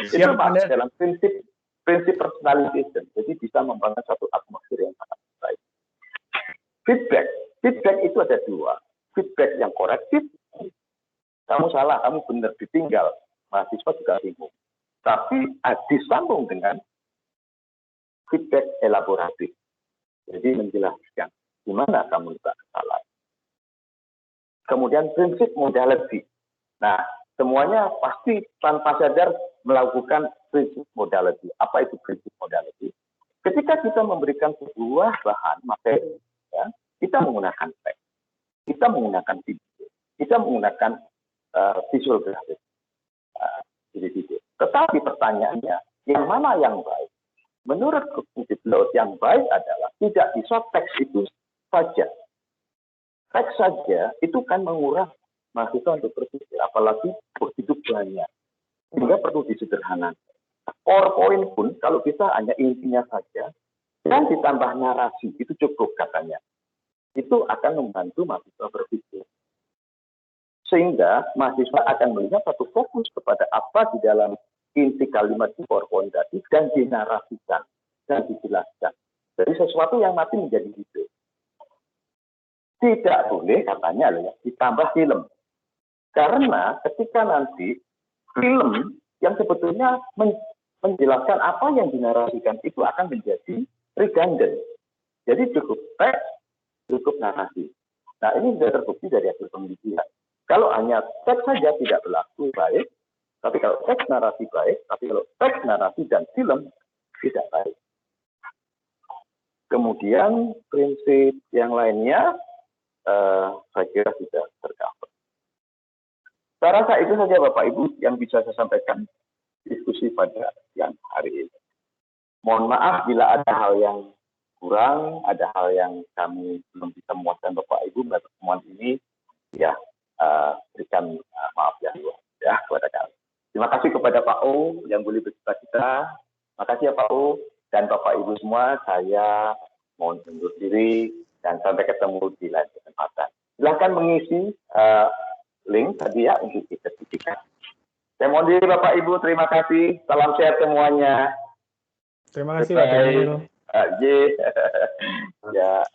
Itu Pak, dalam prinsip personalization, jadi bisa membangun satu atmosfer yang sangat baik. Feedback itu ada dua. Feedback yang korektif, kamu salah, kamu benar, ditinggal, mahasiswa juga bingung. Tapi disambung dengan feedback elaboratif, jadi menjelaskan di mana kamu tidak salah. Kemudian prinsip modality. Nah, semuanya pasti tanpa sadar melakukan prinsip modality. Apa itu prinsip modality? Ketika kita memberikan sebuah bahan materi, ya, kita menggunakan teks, kita menggunakan video, kita menggunakan visual graphic, video. Tetapi pertanyaannya, yang mana yang baik? Menurut kognitif laut, yang baik adalah tidak bisa teks itu saja. Teks saja itu kan menguras mahasiswa untuk berpikir, apalagi begitu banyak, sehingga perlu disederhanakan. PowerPoint pun kalau bisa hanya intinya saja dan ditambah narasi, itu cukup katanya. Itu akan membantu mahasiswa berpikir. Sehingga mahasiswa akan melihat satu fokus kepada apa di dalam inti kalimat di PowerPoint tadi dan dinarasikan dan dijelaskan. Jadi sesuatu yang mati menjadi hidup. Tidak boleh katanya ditambah film. Karena ketika nanti film yang sebetulnya menjelaskan apa yang dinarasikan itu akan menjadi redundant. Jadi cukup teks, cukup narasi. Nah, ini sudah terbukti dari hasil penelitian. Kalau hanya teks saja tidak berlaku baik, tapi kalau teks narasi baik, tapi kalau teks narasi dan film tidak baik. Kemudian prinsip yang lainnya saya kira sudah tercover. Saya rasa itu saja Bapak Ibu yang bisa saya sampaikan diskusi pada siang hari ini. Mohon maaf bila ada hal yang kurang, ada hal yang kami belum bisa memuaskan Bapak Ibu pada pertemuan ini, ya berikan maaf yang luar ya kepada kami. Terima kasih kepada Pak O yang boleh bercita-cita. Terima kasih ya Pak O dan Bapak Ibu semua. Saya mohon undur diri dan sampai ketemu di lain kesempatan. Silahkan mengisi link tadi ya untuk sertifikat. Saya mohon diri Bapak Ibu, terima kasih. Salam sehat semuanya. Terima kasih Pak Daniel. Ya.